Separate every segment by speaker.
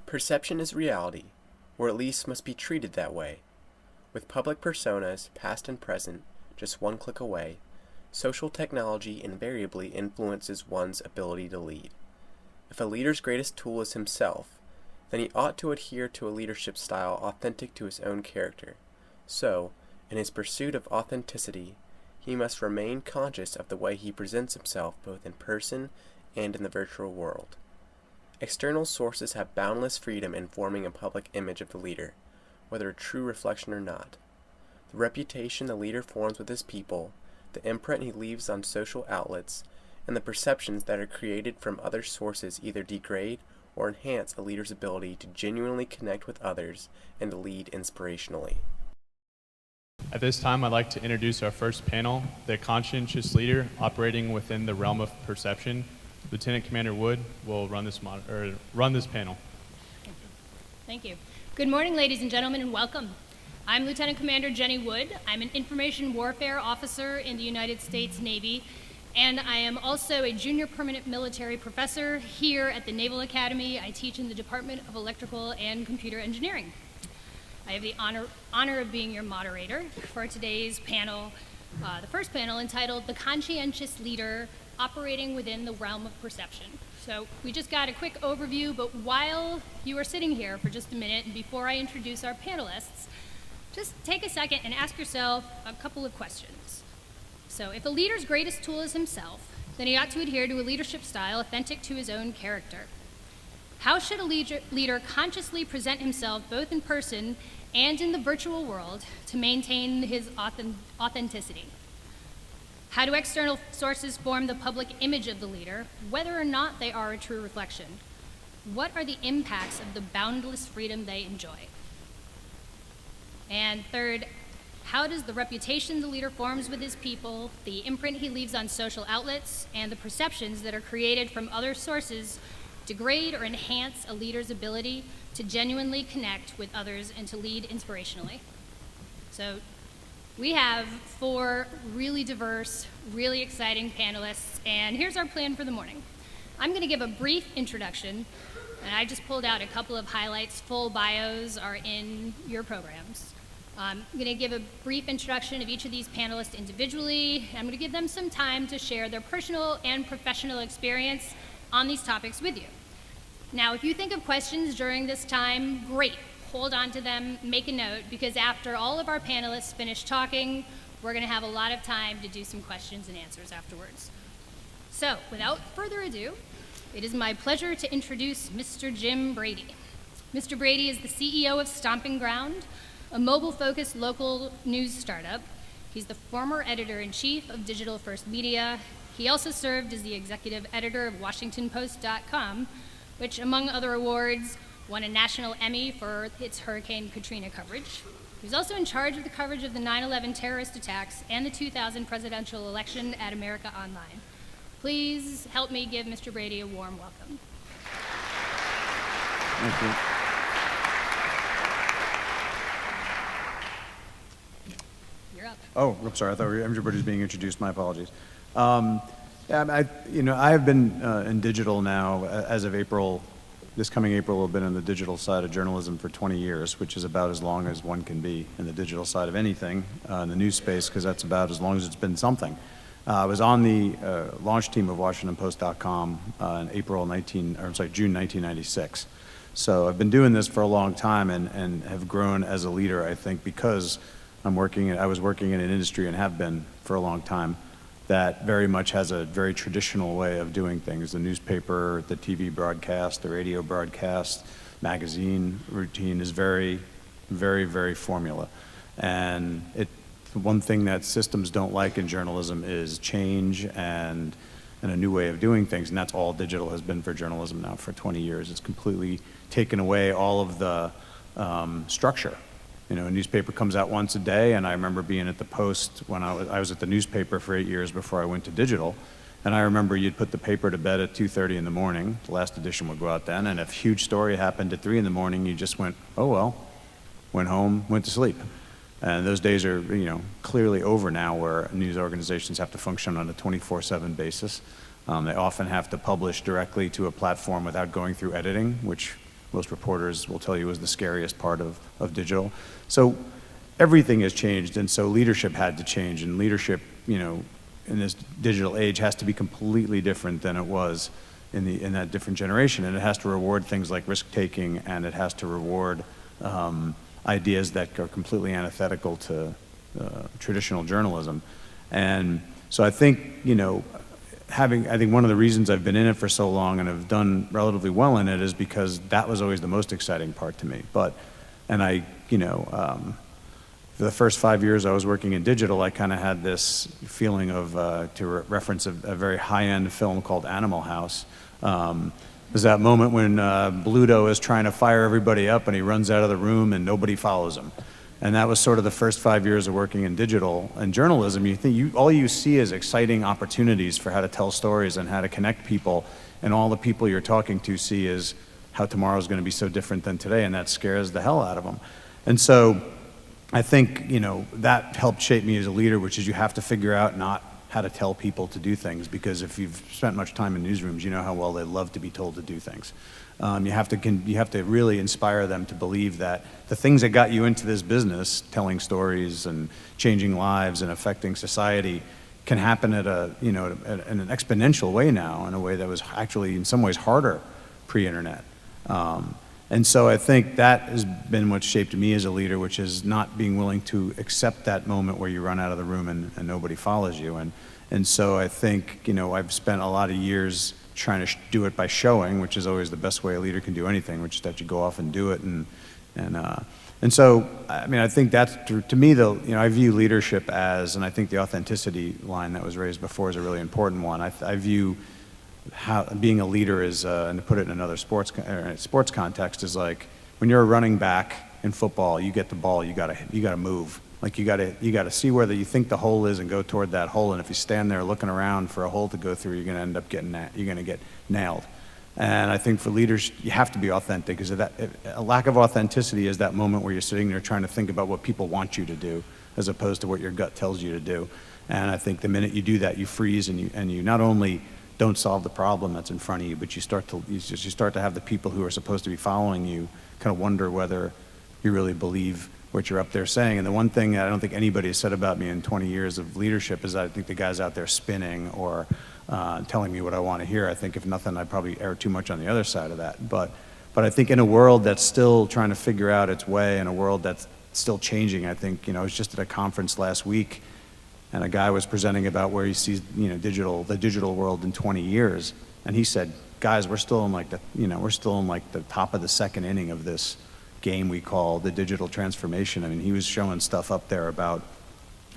Speaker 1: Perception is reality, or at least must be treated that way. With public personas, past and present, just one click away, social technology invariably influences one's ability to lead. If a leader's greatest tool is himself, then he ought to adhere to a leadership style authentic to his own character. So, in his pursuit of authenticity, he must remain conscious of the way he presents himself both in person and in the virtual world. External sources have boundless freedom in forming a public image of the leader, whether a true reflection or not. The reputation the leader forms with his people, the imprint he leaves on social outlets, and the perceptions that are created from other sources either degrade or enhance a leader's ability to genuinely connect with others and to lead inspirationally.
Speaker 2: At this time, I'd like to introduce our first panel, the conscientious leader operating within the realm of perception. Lieutenant Commander Wood will run this panel.
Speaker 3: Thank you. Good morning, ladies and gentlemen, and welcome. I'm Lieutenant Commander Jenny Wood. I'm an information warfare officer in the United States Navy, and I am also a junior permanent military professor here at the Naval Academy. I teach in the Department of Electrical and Computer Engineering. I have the honor of being your moderator for today's panel, the first panel entitled The Conscientious Leader Operating Within the Realm of Perception. So we just got a quick overview, but while you are sitting here for just a minute and before I introduce our panelists, just take a second and ask yourself a couple of questions. So if a leader's greatest tool is himself, then he ought to adhere to a leadership style authentic to his own character. How should a leader consciously present himself both in person and in the virtual world to maintain his authenticity? How do external sources form the public image of the leader, whether or not they are a true reflection? What are the impacts of the boundless freedom they enjoy? And third, how does the reputation the leader forms with his people, the imprint he leaves on social outlets, and the perceptions that are created from other sources degrade or enhance a leader's ability to genuinely connect with others and to lead inspirationally? So we have four really diverse, really exciting panelists, and here's our plan for the morning. I'm going to give a brief introduction, and I just pulled out a couple of highlights. Full bios are in your programs. I'm going to give a brief introduction of each of these panelists individually. I'm going to give them some time to share their personal and professional experience on these topics with you. Now, if you think of questions during this time, great. Hold on to them, make a note, because after all of our panelists finish talking, we're going to have a lot of time to do some questions and answers afterwards. So, without further ado, it is my pleasure to introduce Mr. Jim Brady. Mr. Brady is the CEO of Stomping Ground, a mobile-focused local news startup. He's the former editor-in-chief of Digital First Media. He also served as the executive editor of WashingtonPost.com, which, among other awards, won a national Emmy for its Hurricane Katrina coverage. He was also in charge of the coverage of the 9/11 terrorist attacks and the 2000 presidential election at America Online. Please help me give Mr. Brady a warm welcome.
Speaker 4: Thank you.
Speaker 3: You're up.
Speaker 4: Oh, I'm sorry. I thought everybody's being introduced. My apologies. I have been in digital now as of April. This coming April, I've been on the digital side of journalism for 20 years, which is about as long as one can be in the digital side of anything in the news space, because that's about as long as it's been something. I was on the launch team of WashingtonPost.com in June 1996. So I've been doing this for a long time and have grown as a leader, I think, because I was working in an industry and have been for a long time that very much has a very traditional way of doing things. The newspaper, the TV broadcast, the radio broadcast, magazine routine is very, very, very formula. And one thing that systems don't like in journalism is change and a new way of doing things, and that's all digital has been for journalism now for 20 years. It's completely taken away all of the structure. You know, a newspaper comes out once a day, and I remember being at the Post when I was at the newspaper for 8 years before I went to digital, and I remember you'd put the paper to bed at 2:30 in the morning, the last edition would go out then, and if a huge story happened at 3 in the morning, you just went, oh well, went home, went to sleep. And those days are, clearly over now, where news organizations have to function on a 24/7 basis. They often have to publish directly to a platform without going through editing, which most reporters will tell you is the scariest part of digital. So everything has changed, and so leadership had to change, and leadership, you know, in this digital age has to be completely different than it was in that different generation, and it has to reward things like risk-taking, and it has to reward ideas that are completely antithetical to traditional journalism. And so I think, you know, I think one of the reasons I've been in it for so long and have done relatively well in it is because that was always the most exciting part to me. And I, you know, for the first 5 years I was working in digital, I kind of had this feeling of, to reference a very high-end film called Animal House. There's that moment when Bluto is trying to fire everybody up and he runs out of the room and nobody follows him. And that was sort of the first 5 years of working in digital and journalism. You think all you see is exciting opportunities for how to tell stories and how to connect people, and all the people you're talking to see is how tomorrow's going to be so different than today, and that scares the hell out of them. And so I think, you know, that helped shape me as a leader, which is you have to figure out not how to tell people to do things, because if you've spent much time in newsrooms, you know how well they love to be told to do things. You have to really inspire them to believe that the things that got you into this business, telling stories and changing lives and affecting society, can happen in an exponential way now, in a way that was actually in some ways harder pre-internet. And so I think that has been what shaped me as a leader, which is not being willing to accept that moment where you run out of the room and nobody follows you. And so I think, you know, I've spent a lot of years trying to do it by showing, which is always the best way a leader can do anything, which is that you go off and do it. And so, I mean, I think that's, to me, though, you know, I view leadership as, and I think the authenticity line that was raised before is a really important one. I view how being a leader is, and to put it in another sports context, is like when you're a running back in football, you get the ball, you gotta move. Like you gotta see where you think the hole is and go toward that hole. And if you stand there looking around for a hole to go through, you're gonna end up you're gonna get nailed. And I think for leaders, you have to be authentic, because a lack of authenticity is that moment where you're sitting there trying to think about what people want you to do, as opposed to what your gut tells you to do. And I think the minute you do that, you freeze, and you not only don't solve the problem that's in front of you, but you start to have the people who are supposed to be following you kind of wonder whether you really believe what you're up there saying. And the one thing I don't think anybody has said about me in 20 years of leadership is that I think the guy's out there spinning or telling me what I want to hear. I think if nothing, I probably err too much on the other side of that. But I think in a world that's still trying to figure out its way, in a world that's still changing, I think, you know, I was just at a conference last week, and a guy was presenting about where he sees, you know, the digital world in 20 years, and he said, guys, we're still in like the top of the second inning of this game we call the digital transformation. I mean, he was showing stuff up there about,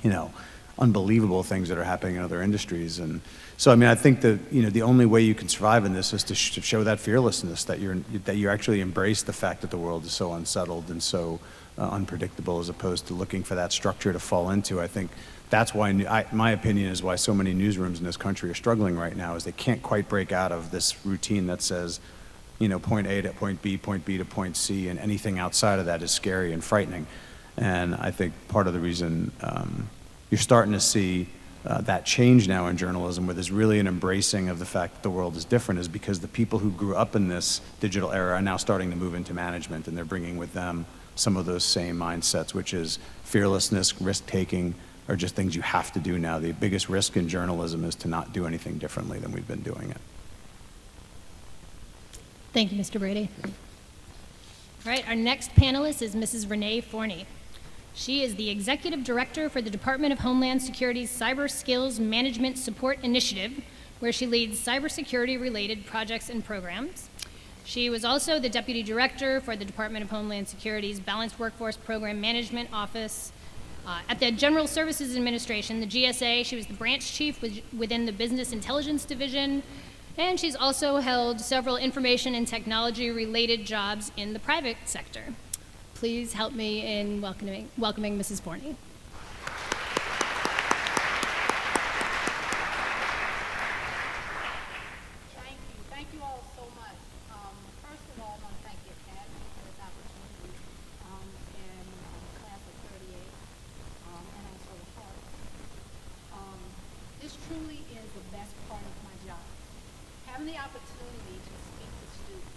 Speaker 4: you know, unbelievable things that are happening in other industries. And so, I mean, I think that, you know, the only way you can survive in this is to show that fearlessness, that you actually embrace the fact that the world is so unsettled and so unpredictable, as opposed to looking for that structure to fall into. I think that's why, my opinion is why so many newsrooms in this country are struggling right now, is they can't quite break out of this routine that says, you know, point A to point B to point C, and anything outside of that is scary and frightening. And I think part of the reason you're starting to see that change now in journalism, where there's really an embracing of the fact that the world is different, is because the people who grew up in this digital era are now starting to move into management, and they're bringing with them some of those same mindsets, which is fearlessness, risk-taking, are just things you have to do now. The biggest risk in journalism is to not do anything differently than we've been doing it.
Speaker 3: Thank you, Mr. Brady. All right, our next panelist is Mrs. Renee Forney. She is the Executive Director for the Department of Homeland Security's Cyber Skills Management Support Initiative, where she leads cybersecurity-related projects and programs. She was also the Deputy Director for the Department of Homeland Security's Balanced Workforce Program Management Office. At the General Services Administration, the GSA, she was the branch chief within the Business Intelligence Division, and she's also held several information and technology-related jobs in the private sector. Please help me in welcoming Mrs. Forney.
Speaker 5: Thank you all so much. First of all, I want to thank the Academy for this opportunity, and class of 38, and also the heart. This truly is the best part of my job. Having the opportunity to speak to students,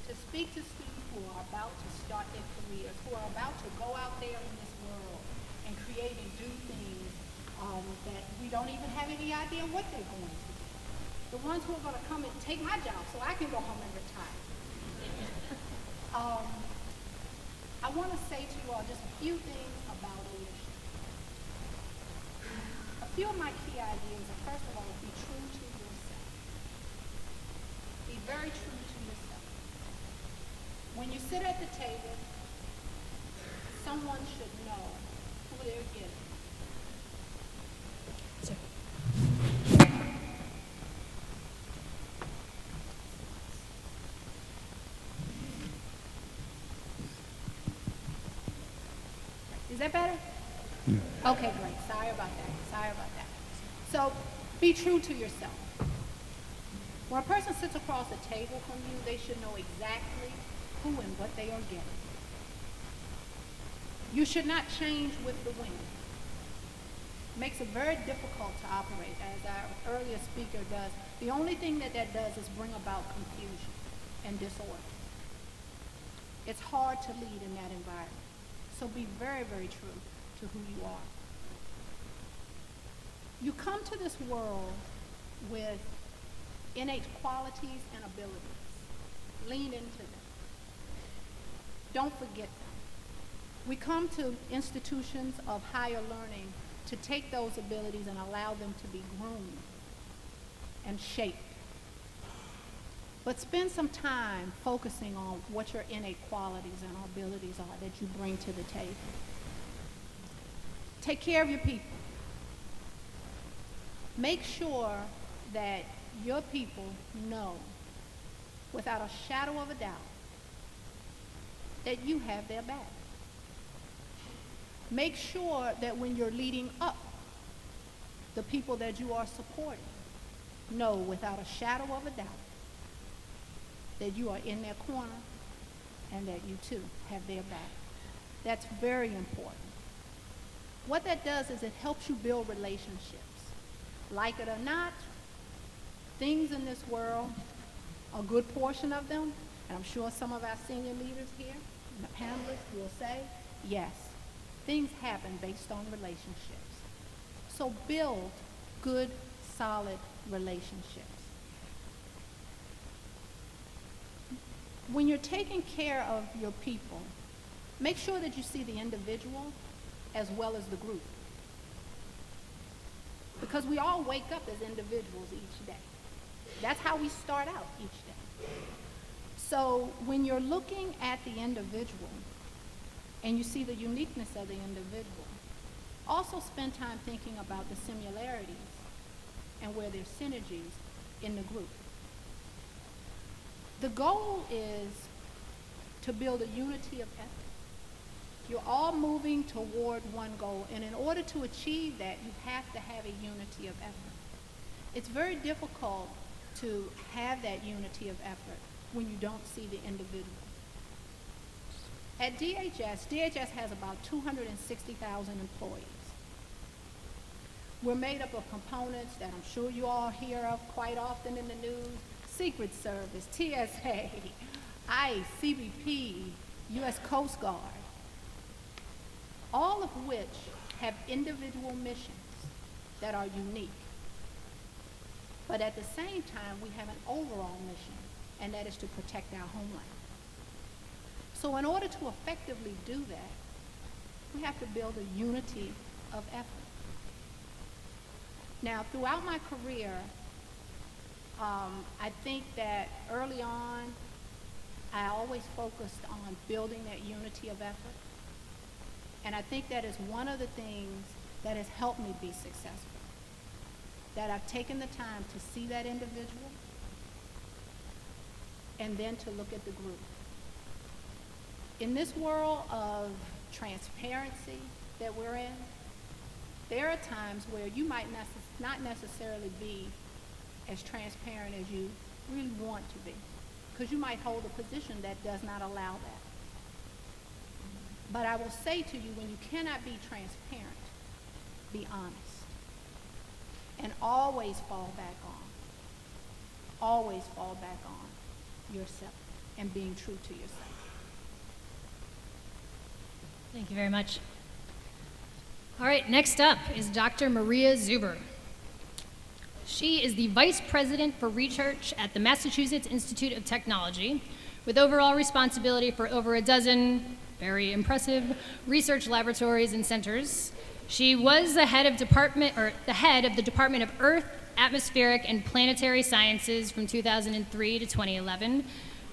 Speaker 5: to to speak to students who are about to start their careers, who are about to go out there in this world and create and do things that we don't even have any idea what they're going to do. The ones who are going to come and take my job so I can go home and retire. I want to say to you all just a few things about leadership. A few of my key ideas are, first of all, be true to yourself. Be very true to yourself. When you sit at the table, someone should know who they're getting. Is that better? Okay, great. Sorry about that. So, be true to yourself. When a person sits across the table from you, they should know exactly who and what they are getting. You should not change with the wind. It makes it very difficult to operate, as our earlier speaker does. The only thing that does is bring about confusion and disorder. It's hard to lead in that environment. So be very, very true to who you are. You come to this world with innate qualities and abilities. Lean into them. Don't forget them. We come to institutions of higher learning to take those abilities and allow them to be groomed and shaped. But spend some time focusing on what your innate qualities and abilities are that you bring to the table. Take care of your people. Make sure that your people know without a shadow of a doubt that you have their back. Make sure that when you're leading up, the people that you are supporting know without a shadow of a doubt that you are in their corner and that you too have their back. That's very important. What that does is it helps you build relationships. Like it or not, things in this world, a good portion of them, and I'm sure some of our senior leaders here, and the panelists will say, yes, things happen based on relationships. So build good, solid relationships. When you're taking care of your people, make sure that you see the individual as well as the group. Because we all wake up as individuals each day. That's how we start out each day. So when you're looking at the individual and you see the uniqueness of the individual, also spend time thinking about the similarities and where there's synergies in the group. The goal is to build a unity of effort. You're all moving toward one goal, and in order to achieve that, you have to have a unity of effort. It's very difficult to have that unity of effort when you don't see the individual. At DHS has about 260,000 employees. We're made up of components that I'm sure you all hear of quite often in the news: Secret Service, TSA, ICE, CBP, U.S. Coast Guard, all of which have individual missions that are unique. But at the same time, we have an overall mission, and that is to protect our homeland. So in order to effectively do that, we have to build a unity of effort. Now, throughout my career, I think that early on, I always focused on building that unity of effort. And I think that is one of the things that has helped me be successful. That I've taken the time to see that individual and then to look at the group. In this world of transparency that we're in, there are times where you might not necessarily be as transparent as you really want to be, because you might hold a position that does not allow that. But I will say to you, when you cannot be transparent, be honest. And always fall back on yourself and being true to yourself.
Speaker 3: Thank you very much. All right, next up is Dr. Maria Zuber. She is the Vice President for Research at the Massachusetts Institute of Technology, with overall responsibility for over a dozen very impressive research laboratories and centers. She was the head of the Department of Earth, Atmospheric, and Planetary Sciences from 2003 to 2011.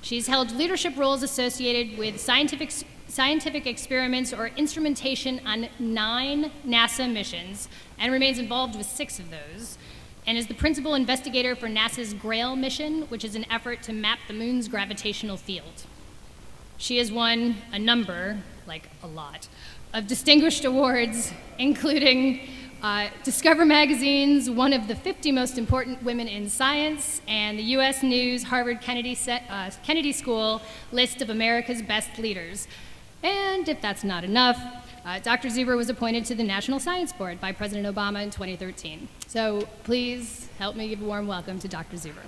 Speaker 3: She's held leadership roles associated with scientific experiments or instrumentation on 9 NASA missions and remains involved with 6 of those, and is the principal investigator for NASA's GRAIL mission, which is an effort to map the moon's gravitational field. She has won a number, like a lot, of distinguished awards, including Discover Magazine's one of the 50 most important women in science, and the U.S. News Harvard Kennedy School list of America's best leaders. And if that's not enough, Dr. Zuber was appointed to the National Science Board by President Obama in 2013. So please help me give a warm welcome to Dr. Zuber.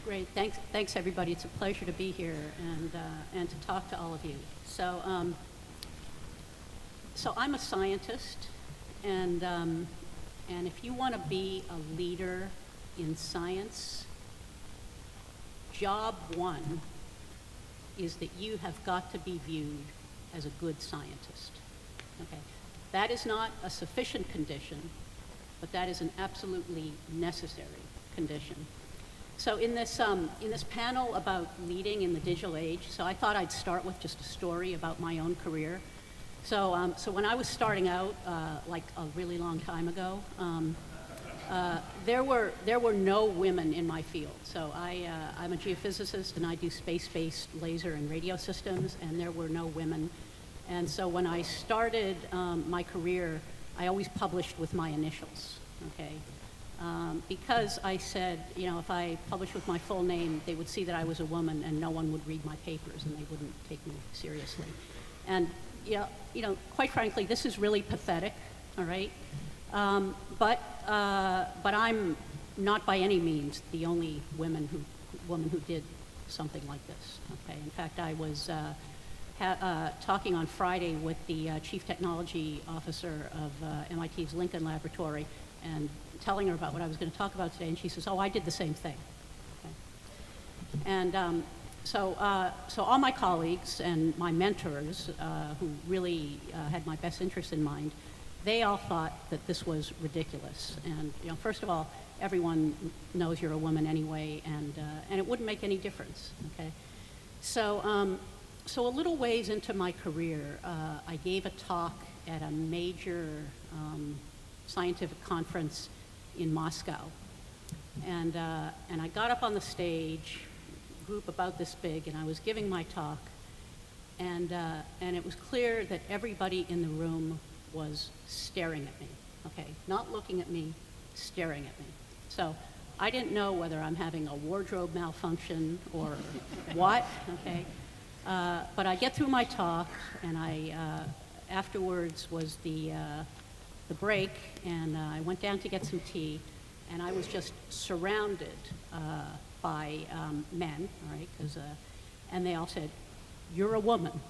Speaker 6: Great, thanks everybody. It's a pleasure to be here and to talk to all of you. So I'm a scientist, and if you want to be a leader in science, job one is that you have got to be viewed as a good scientist. Okay, that is not a sufficient condition, but that is an absolutely necessary condition. So in this panel about leading in the digital age, so I thought I'd start with just a story about my own career. So when I was starting out, like a really long time ago, there were no women in my field. So I'm a geophysicist and I do space-based laser and radio systems, and there were no women. And so when I started my career, I always published with my initials, okay? Because I said, you know, if I published with my full name, they would see that I was a woman and no one would read my papers and they wouldn't take me seriously. And, you know, quite frankly, this is really pathetic, all right? But I'm not by any means the only woman who did something like this, okay? In fact, I was talking on Friday with the chief technology officer of MIT's Lincoln Laboratory and telling her about what I was going to talk about today, and she says, "Oh, I did the same thing." Okay. And so all my colleagues and my mentors, who really had my best interest in mind, they all thought that this was ridiculous. And you know, first of all, everyone knows you're a woman anyway, and it wouldn't make any difference. Okay. So a little ways into my career, I gave a talk at a major scientific conference in Moscow, and I got up on the stage, group about this big, and I was giving my talk, and it was clear that everybody in the room was staring at me. Okay, not looking at me, staring at me. So I didn't know whether I'm having a wardrobe malfunction or what. Okay, but I get through my talk, and afterwards was the break, and I went down to get some tea, and I was just surrounded by men, all right, and they all said, "You're a woman,"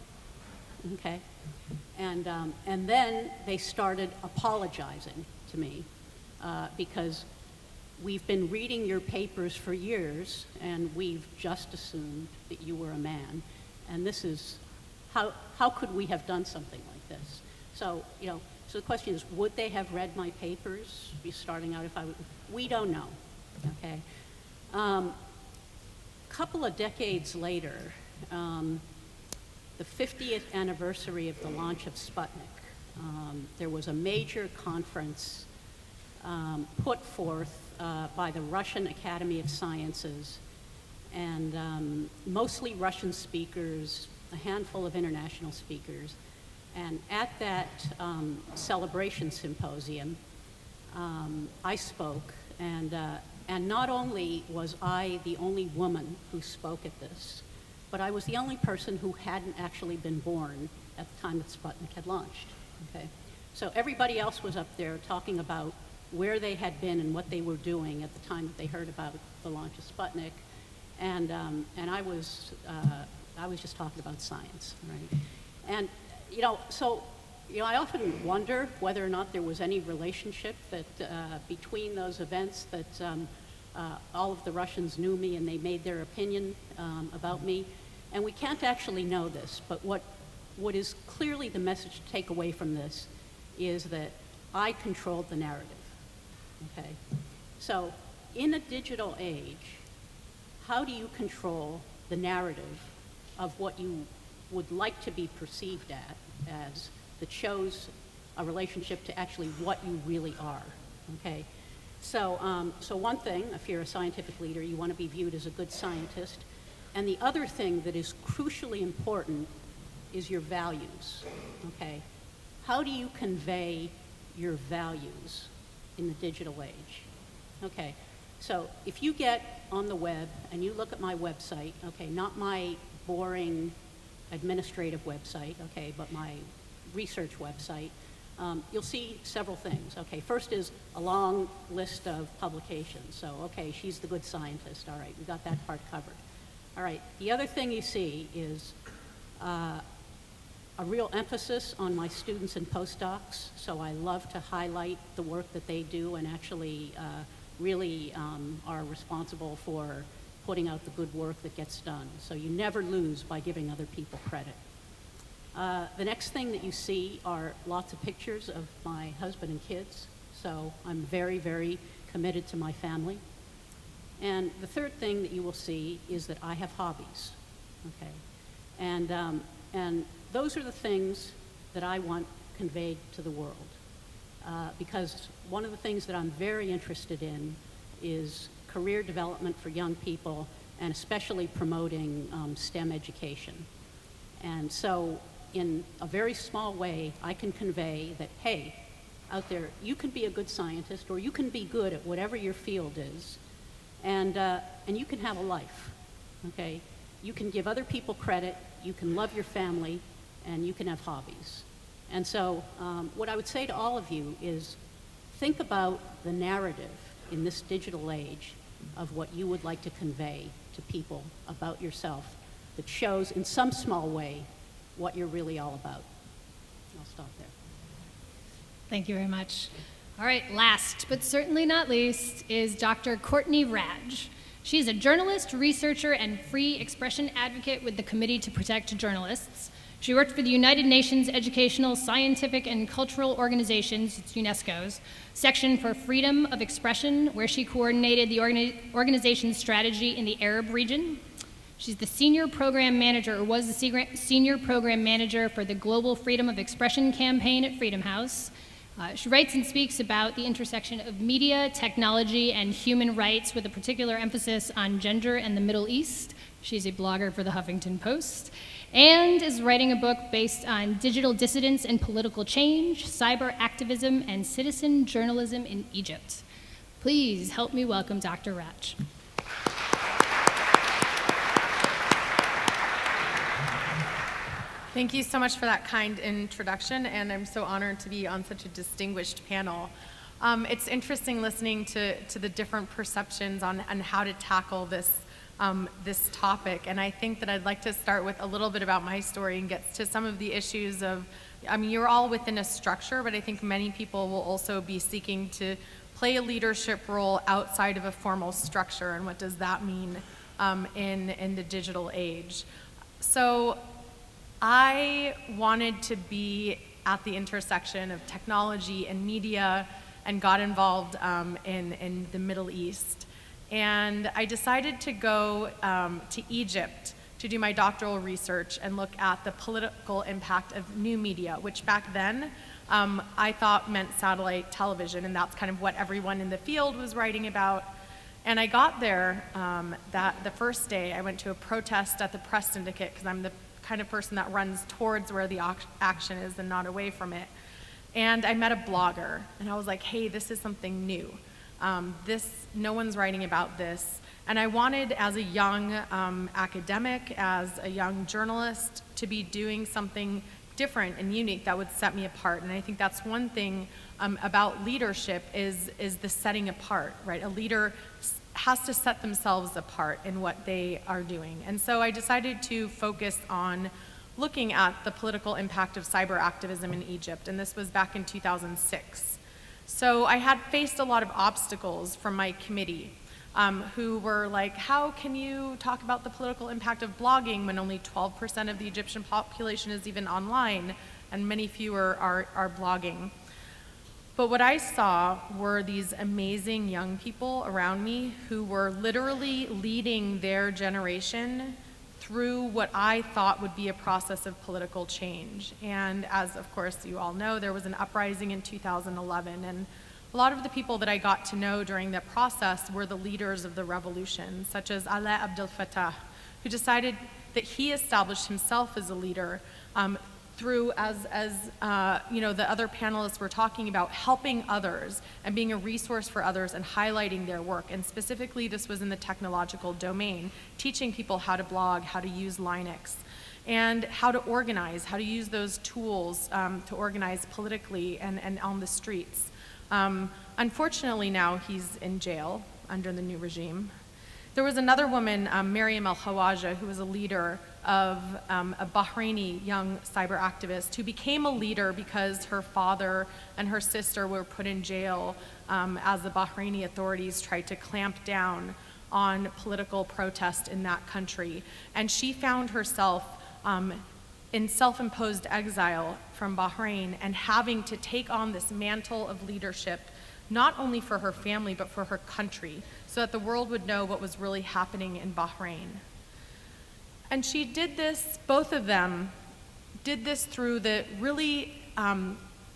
Speaker 6: okay, and then they started apologizing to me because we've been reading your papers for years, and we've just assumed that you were a man, and this is how could we have done something like this? So you know. So the question is, would they have read my papers, starting out if I would? We don't know, okay? Couple of decades later, the 50th anniversary of the launch of Sputnik, there was a major conference put forth by the Russian Academy of Sciences, and mostly Russian speakers, a handful of international speakers. And at that celebration symposium, I spoke, and not only was I the only woman who spoke at this, but I was the only person who hadn't actually been born at the time that Sputnik had launched. Okay, so everybody else was up there talking about where they had been and what they were doing at the time that they heard about the launch of Sputnik, and I was just talking about science, right? And I often wonder whether or not there was any relationship that between those events that all of the Russians knew me and they made their opinion about me, and we can't actually know this, but what is clearly the message to take away from this is that I controlled the narrative, okay? So in a digital age, how do you control the narrative of what you would like to be perceived as that shows a relationship to actually what you really are, okay? So one thing, if you're a scientific leader, you want to be viewed as a good scientist. And the other thing that is crucially important is your values, okay? How do you convey your values in the digital age? Okay, so if you get on the web and you look at my website, okay, not my boring administrative website, okay, but my research website, you'll see several things. Okay, first is a long list of publications. So, okay, she's the good scientist. All right, we got that part covered. All right, the other thing you see is a real emphasis on my students and postdocs. So I love to highlight the work that they do and actually really are responsible for putting out the good work that gets done. So you never lose by giving other people credit. The next thing that you see are lots of pictures of my husband and kids. So I'm very, very committed to my family. And the third thing that you will see is that I have hobbies, okay? And those are the things that I want conveyed to the world. Because one of the things that I'm very interested in is career development for young people, and especially promoting STEM education. And so in a very small way, I can convey that, hey, out there, you can be a good scientist, or you can be good at whatever your field is, and you can have a life, okay? You can give other people credit, you can love your family, and you can have hobbies. And so what I would say to all of you is think about the narrative in this digital age of what you would like to convey to people about yourself that shows in some small way what you're really all about. I'll stop there.
Speaker 3: Thank you very much. All right, last but certainly not least is Dr. Courtney Radge. She's a journalist, researcher, and free expression advocate with the Committee to Protect Journalists. She worked for the United Nations Educational, Scientific, and Cultural Organizations, it's UNESCO's, section for freedom of expression, where she coordinated the organization's strategy in the Arab region. She's the senior program manager, or was the senior program manager for the Global Freedom of Expression campaign at Freedom House. She writes and speaks about the intersection of media, technology, and human rights, with a particular emphasis on gender and the Middle East. She's a blogger for the Huffington Post, and is writing a book based on digital dissidence and political change, cyber activism, and citizen journalism in Egypt. Please help me welcome Dr. Radge.
Speaker 7: Thank you so much for that kind introduction, and I'm so honored to be on such a distinguished panel. It's interesting listening to the different perceptions on how to tackle this topic, and I think that I'd like to start with a little bit about my story and get to some of the issues of, I mean, you're all within a structure, but I think many people will also be seeking to play a leadership role outside of a formal structure, and what does that mean in the digital age. So I wanted to be at the intersection of technology and media and got involved in the Middle East. And I decided to go to Egypt to do my doctoral research and look at the political impact of new media, which back then I thought meant satellite television, and that's kind of what everyone in the field was writing about. And I got there the first day. I went to a protest at the Press Syndicate, because I'm the kind of person that runs towards where the action is and not away from it. And I met a blogger, and I was like, hey, this is something new. No one's writing about this. And I wanted, as a young academic, as a young journalist, to be doing something different and unique that would set me apart. And I think that's one thing about leadership is the setting apart, right? A leader has to set themselves apart in what they are doing. And so I decided to focus on looking at the political impact of cyber activism in Egypt, and this was back in 2006. So I had faced a lot of obstacles from my committee, who were like, how can you talk about the political impact of blogging when only 12% of the Egyptian population is even online, and many fewer are blogging? But what I saw were these amazing young people around me who were literally leading their generation through what I thought would be a process of political change. And as, of course, you all know, there was an uprising in 2011, and a lot of the people that I got to know during that process were the leaders of the revolution, such as Alaa Abdel Fattah, who decided that he established himself as a leader through, as the other panelists were talking about, helping others and being a resource for others and highlighting their work. And specifically, this was in the technological domain, teaching people how to blog, how to use Linux, and how to organize, how to use those tools to organize politically and on the streets. Unfortunately, now he's in jail under the new regime. There was another woman, Mariam al-Khawaja, who was a leader of a Bahraini young cyber activist who became a leader because her father and her sister were put in jail as the Bahraini authorities tried to clamp down on political protest in that country. And she found herself in self-imposed exile from Bahrain and having to take on this mantle of leadership, not only for her family, but for her country, so that the world would know what was really happening in Bahrain. And she did this, both of them did this through the really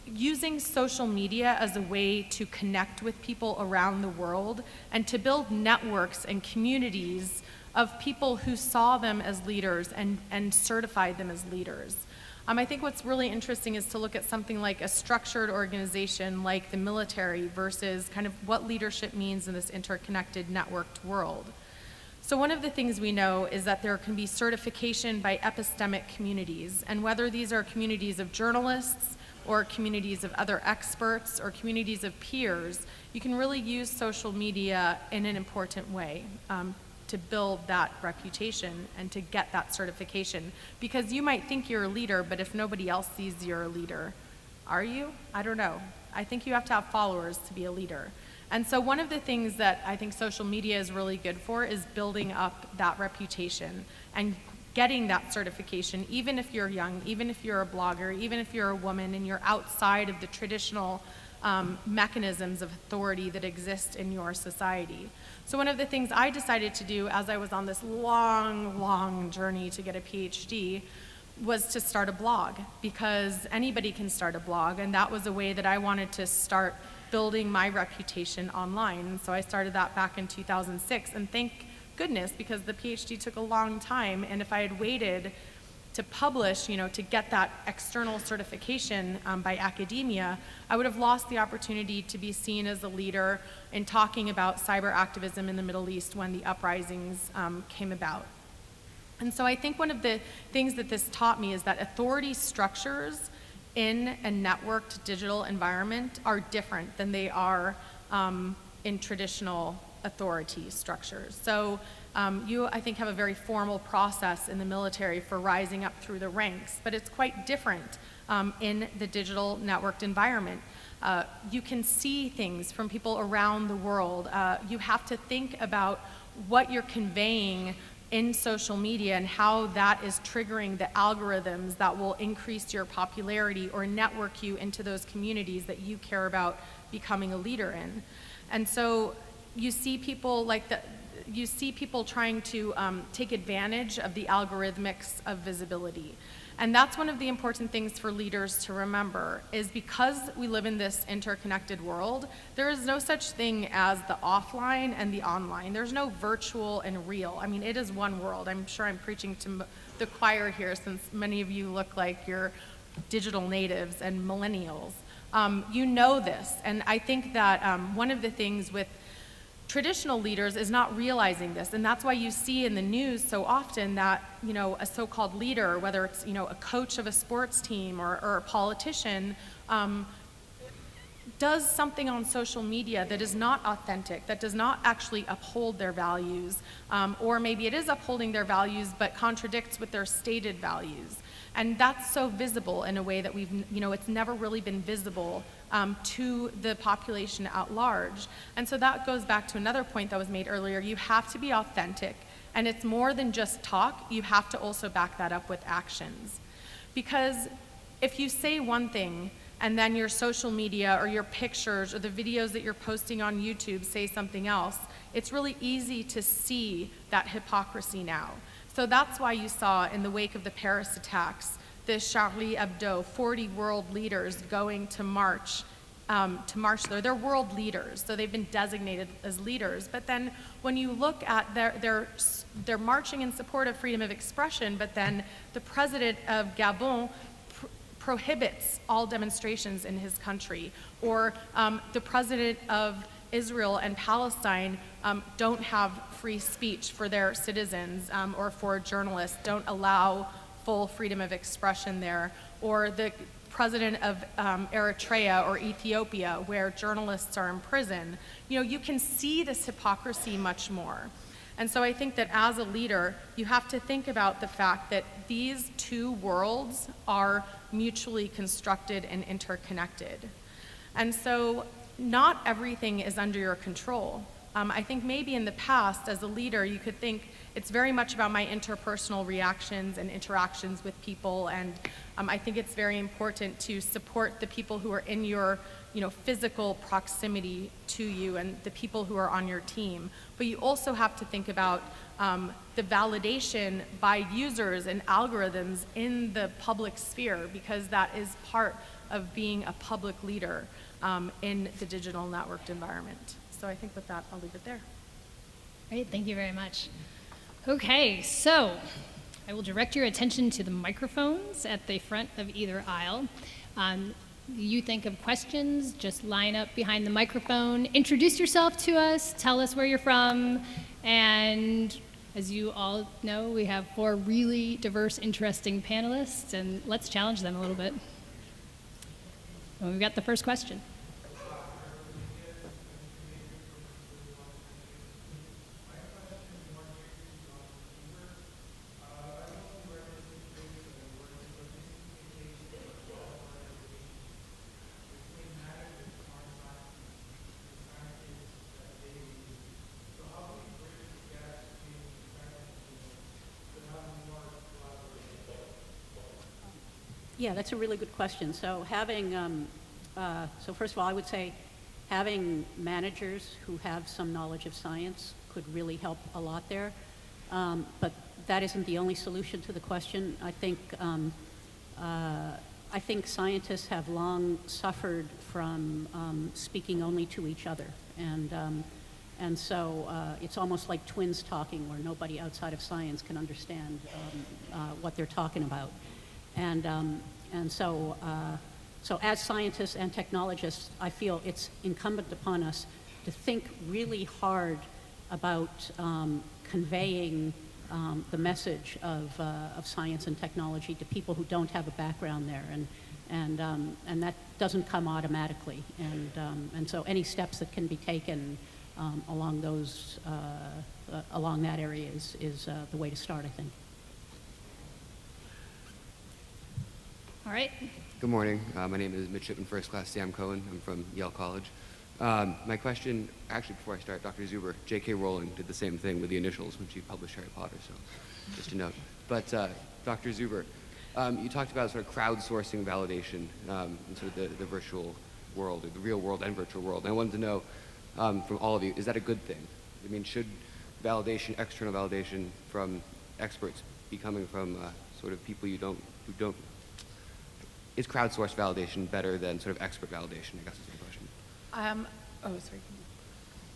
Speaker 7: using social media as a way to connect with people around the world and to build networks and communities of people who saw them as leaders and certified them as leaders. I think what's really interesting is to look at something like a structured organization like the military versus kind of what leadership means in this interconnected, networked world. So one of the things we know is that there can be certification by epistemic communities, and whether these are communities of journalists or communities of other experts or communities of peers, you can really use social media in an important way to build that reputation and to get that certification. Because you might think you're a leader, but if nobody else sees you're a leader, are you? I don't know. I think you have to have followers to be a leader. And so one of the things that I think social media is really good for is building up that reputation and getting that certification, even if you're young, even if you're a blogger, even if you're a woman and you're outside of the traditional mechanisms of authority that exist in your society. So one of the things I decided to do as I was on this long, long journey to get a PhD was to start a blog, because anybody can start a blog, and that was a way that I wanted to start building my reputation online. So I started that back in 2006, and thank goodness, because the PhD took a long time, and if I had waited to publish, to get that external certification by academia, I would have lost the opportunity to be seen as a leader in talking about cyber activism in the Middle East when the uprisings came about. And so I think one of the things that this taught me is that authority structures in a networked digital environment are different than they are in traditional authority structures. So you, I think, have a very formal process in the military for rising up through the ranks, but it's quite different in the digital networked environment. You can see things from people around the world. You have to think about what you're conveying in social media and how that is triggering the algorithms that will increase your popularity or network you into those communities that you care about becoming a leader in. And so you see people trying to take advantage of the algorithmics of visibility. And that's one of the important things for leaders to remember, is because we live in this interconnected world, there is no such thing as the offline and the online. There's no virtual and real. I mean, it is one world. I'm sure I'm preaching to the choir here, since many of you look like you're digital natives and millennials. You know this, and I think that one of the things with traditional leaders is not realizing this, and that's why you see in the news so often that, you know, a so-called leader, whether it's, you know, a coach of a sports team or a politician, does something on social media that is not authentic, that does not actually uphold their values, or maybe it is upholding their values but contradicts with their stated values. And that's so visible in a way that we've, you know, it's never really been visible to the population at large. And so that goes back to another point that was made earlier. You have to be authentic, and it's more than just talk. You have to also back that up with actions. Because if you say one thing, and then your social media or your pictures or the videos that you're posting on YouTube say something else, it's really easy to see that hypocrisy now. So that's why you saw in the wake of the Paris attacks, the Charlie Hebdo, 40 world leaders going to march there. They're world leaders, so they've been designated as leaders. But then when you look at they're marching in support of freedom of expression, but then the president of Gabon prohibits all demonstrations in his country, or the president of Israel and Palestine don't have free speech for their citizens or for journalists, don't allow full freedom of expression there, or the president of Eritrea or Ethiopia, where journalists are in prison. You know, you can see this hypocrisy much more. And so I think that as a leader, you have to think about the fact that these two worlds are mutually constructed and interconnected. And so not everything is under your control. I think maybe in the past, as a leader, you could think it's very much about my interpersonal reactions and interactions with people, and I think it's very important to support the people who are in your, you know, physical proximity to you and the people who are on your team. But you also have to think about the validation by users and algorithms in the public sphere, because that is part of being a public leader in the digital networked environment. So I think with that, I'll leave it there.
Speaker 3: Great, thank you very much. Okay, so I will direct your attention to the microphones at the front of either aisle. You think of questions, just line up behind the microphone, introduce yourself to us, tell us where you're from, and as you all know, we have 4 really diverse, interesting panelists, and let's challenge them a little bit. Well, we've got the first question.
Speaker 6: Yeah, that's a really good question. So having, so first of all, I would say having managers who have some knowledge of science could really help a lot there. But that isn't the only solution to the question. I think scientists have long suffered from speaking only to each other. And so it's almost like twins talking, where nobody outside of science can understand what they're talking about. And so as scientists and technologists, I feel it's incumbent upon us to think really hard about conveying the message of science and technology to people who don't have a background there, and that doesn't come automatically. And so any steps that can be taken along those along that area is the way to start, I think.
Speaker 3: All right.
Speaker 8: Good morning. My name is Midshipman First Class Sam Cohen. I'm from Yale College. My question, actually before I start, Dr. Zuber, J.K. Rowling did the same thing with the initials when she published Harry Potter, so just a note. But Dr. Zuber, you talked about sort of crowdsourcing validation in sort of the virtual world, or the real world and virtual world. And I wanted to know from all of you, is that a good thing? I mean, should validation, external validation from experts be coming from sort of people who don't, is crowdsourced validation better than sort of expert validation, I guess is the question.
Speaker 7: Sorry.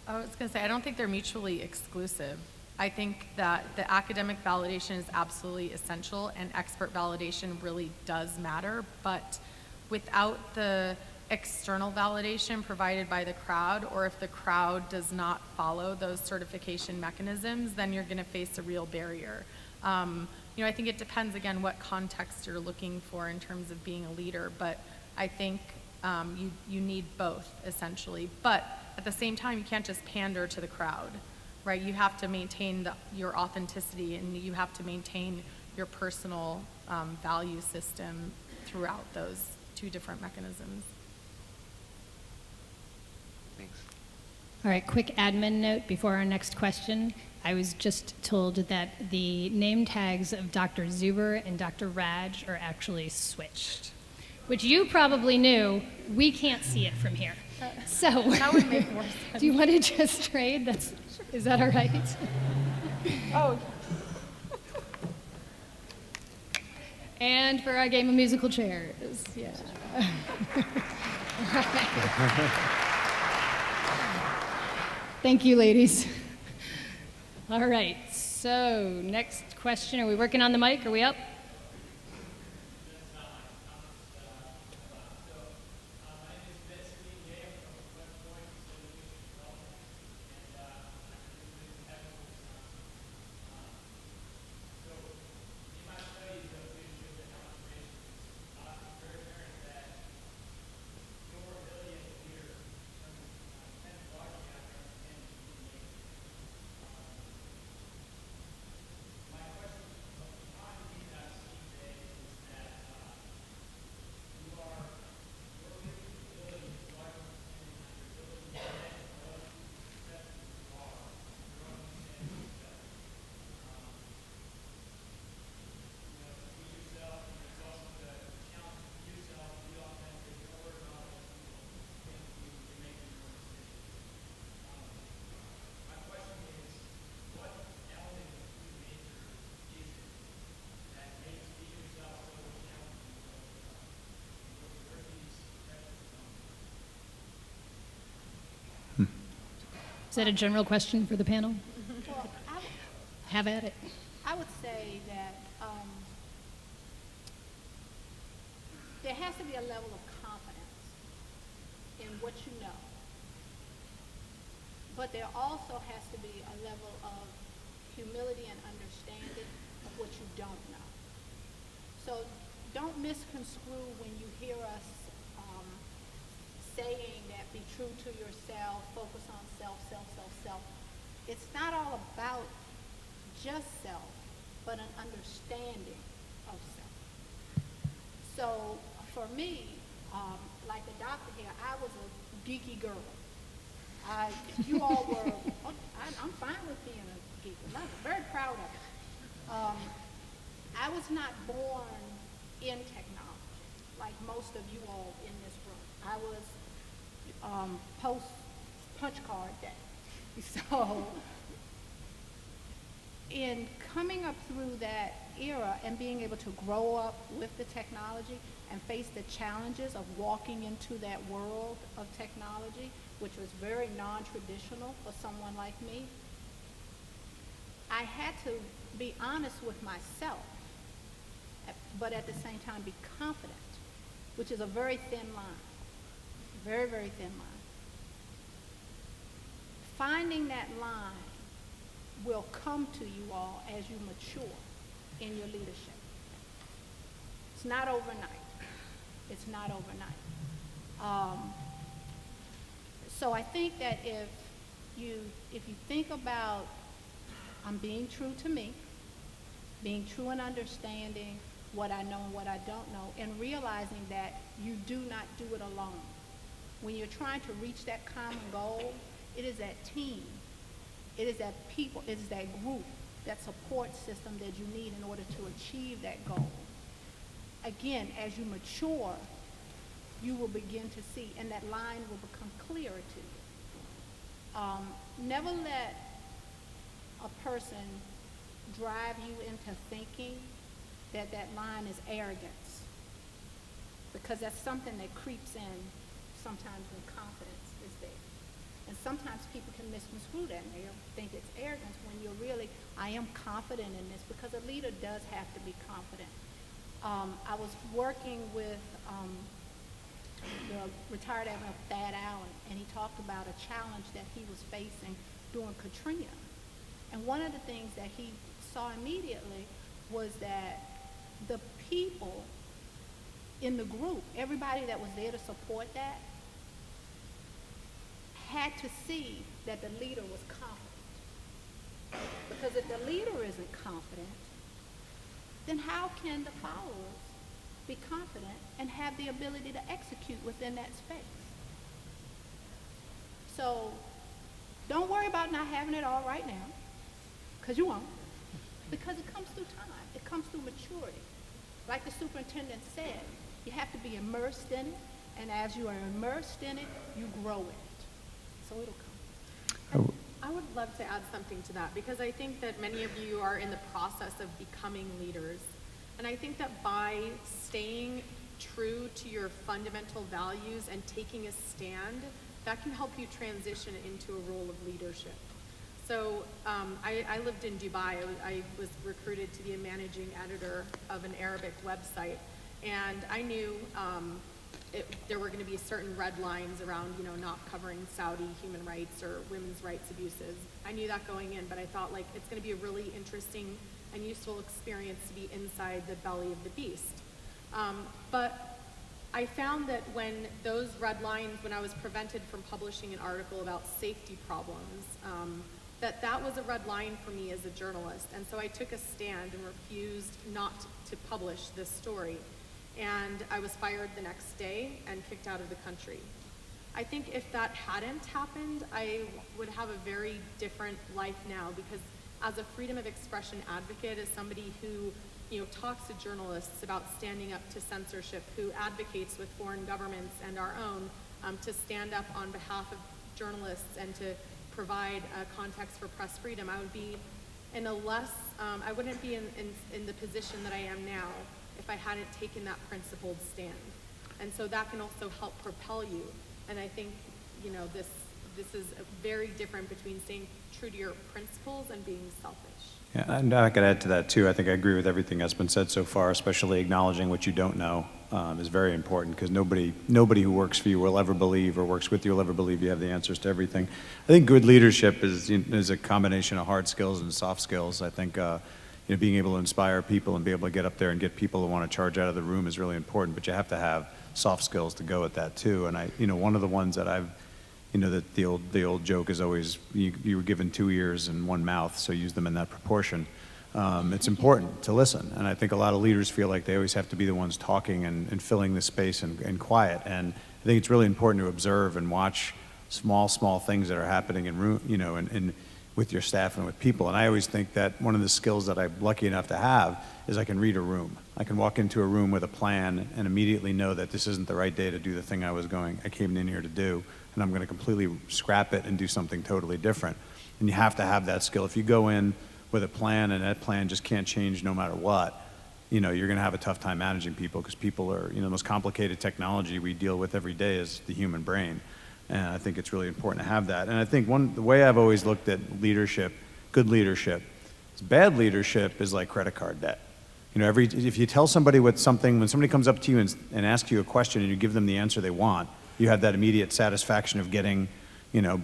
Speaker 7: I was going to say, I don't think they're mutually exclusive. I think that the academic validation is absolutely essential, and expert validation really does matter, but without the external validation provided by the crowd, or if the crowd does not follow those certification mechanisms, then you're going to face a real barrier. I think it depends, again, what context you're looking for in terms of being a leader, but I think you need both, essentially. But at the same time, you can't just pander to the crowd, right? You have to maintain your authenticity, and you have to maintain your personal value system throughout those two different mechanisms.
Speaker 8: Thanks.
Speaker 3: All right, quick admin note before our next question. I was just told that the name tags of Dr. Zuber and Dr. Raj are actually switched, which you probably knew. We can't see it from here. So
Speaker 7: That would make more sense.
Speaker 3: do you want to just trade? Is that all right?
Speaker 7: Oh,
Speaker 3: And for our game of musical chairs, yeah. Thank you, ladies. All right, so next question. Are we working on the mic? Are we up? Is that a general question for the panel?
Speaker 5: Well,
Speaker 3: Have at it.
Speaker 5: I would say that there has to be a level of confidence in what you know. But there also has to be a level of humility and understanding of what you don't know. So don't misconstrue when you hear us saying that be true to yourself, focus on self, self, self, self. It's not all about just self, but an understanding of self. So for me, like the doctor here, I was a geeky girl. You all were, I'm fine with being a geek. I'm very proud of it. I was not born in technology, like most of you all in this room. I was post punch card day. So in coming up through that era and being able to grow up with the technology and face the challenges of walking into that world of technology, which was very non-traditional for someone like me, I had to be honest with myself, but at the same time be confident, which is a very thin line. Very, very thin line. Finding that line will come to you all as you mature in your leadership. It's not overnight. It's not overnight. So I think that if you think about, I'm being true to me, being true and understanding what I know and what I don't know, and realizing that you do not do it alone. When you're trying to reach that common goal, it is that team, it is that people, it is that group, that support system that you need in order to achieve that goal. Again, as you mature, you will begin to see, and that line will become clearer to you. Never let a person drive you into thinking that that line is arrogance, because that's something that creeps in sometimes when confidence is there. And sometimes people can misconstrue that and they think it's arrogance when you're really, I am confident in this, because a leader does have to be confident. I was working with the retired Admiral Thad Allen, and he talked about a challenge that he was facing during Katrina. And one of the things that he saw immediately was that the people in the group, everybody that was there to support that, had to see that the leader was confident. Because if the leader isn't confident, then how can the followers be confident and have the ability to execute within that space? So don't worry about not having it all right now, because you won't, because it comes through time. It comes through maturity. Like the superintendent said, you have to be immersed in it, and as you are immersed in it, you grow in it. So it'll come.
Speaker 7: I would love to add something to that, because I think that many of you are in the process of becoming leaders. And I think that by staying true to your fundamental values and taking a stand, that can help you transition into a role of leadership. So I lived in Dubai. I was recruited to be a managing editor of an Arabic website. And I knew there were going to be certain red lines around, not covering Saudi human rights or women's rights abuses. I knew that going in, but I thought, like, it's going to be a really interesting and useful experience to be inside the belly of the beast. But I found that when those red lines, when I was prevented from publishing an article about safety problems, that was a red line for me as a journalist. And so I took a stand and refused not to publish this story. And I was fired the next day and kicked out of the country. I think if that hadn't happened, I would have a very different life now, because as a freedom of expression advocate, as somebody who talks to journalists about standing up to censorship, who advocates with foreign governments and our own to stand up on behalf of journalists and to provide context for press freedom, I would be in a less, I wouldn't be in the position that I am now if I hadn't taken that principled stand. And so that can also help propel you. And I think, this is very different between staying true to your principles and being selfish.
Speaker 4: Yeah, and I could add to that too. I think I agree with everything that's been said so far, especially acknowledging what you don't know is very important, because nobody who works for you will ever believe, or works with you will ever believe you have the answers to everything. I think good leadership is a combination of hard skills and soft skills. I think being able to inspire people and be able to get up there and get people to want to charge out of the room is really important, but you have to have soft skills to go with that too. And one of the ones that I've, that the old joke is always, you were given 2 ears and 1 mouth, so use them in that proportion. It's important to listen, and I think a lot of leaders feel like they always have to be the ones talking and filling the space and quiet. And I think it's really important to observe and watch small things that are happening in room, and with your staff and with people. And I always think that one of the skills that I'm lucky enough to have is I can read a room. I can walk into a room with a plan and immediately know that this isn't the right day to do the thing I came in here to do, and I'm going to completely scrap it and do something totally different. And you have to have that skill. If you go in with a plan and that plan just can't change no matter what, you're going to have a tough time managing people, because people are, the most complicated technology we deal with every day is the human brain. And I think it's really important to have that. And I think the way I've always looked at leadership, good leadership, is bad leadership is like credit card debt. If you tell somebody when somebody comes up to you and asks you a question and you give them the answer they want, you have that immediate satisfaction of getting,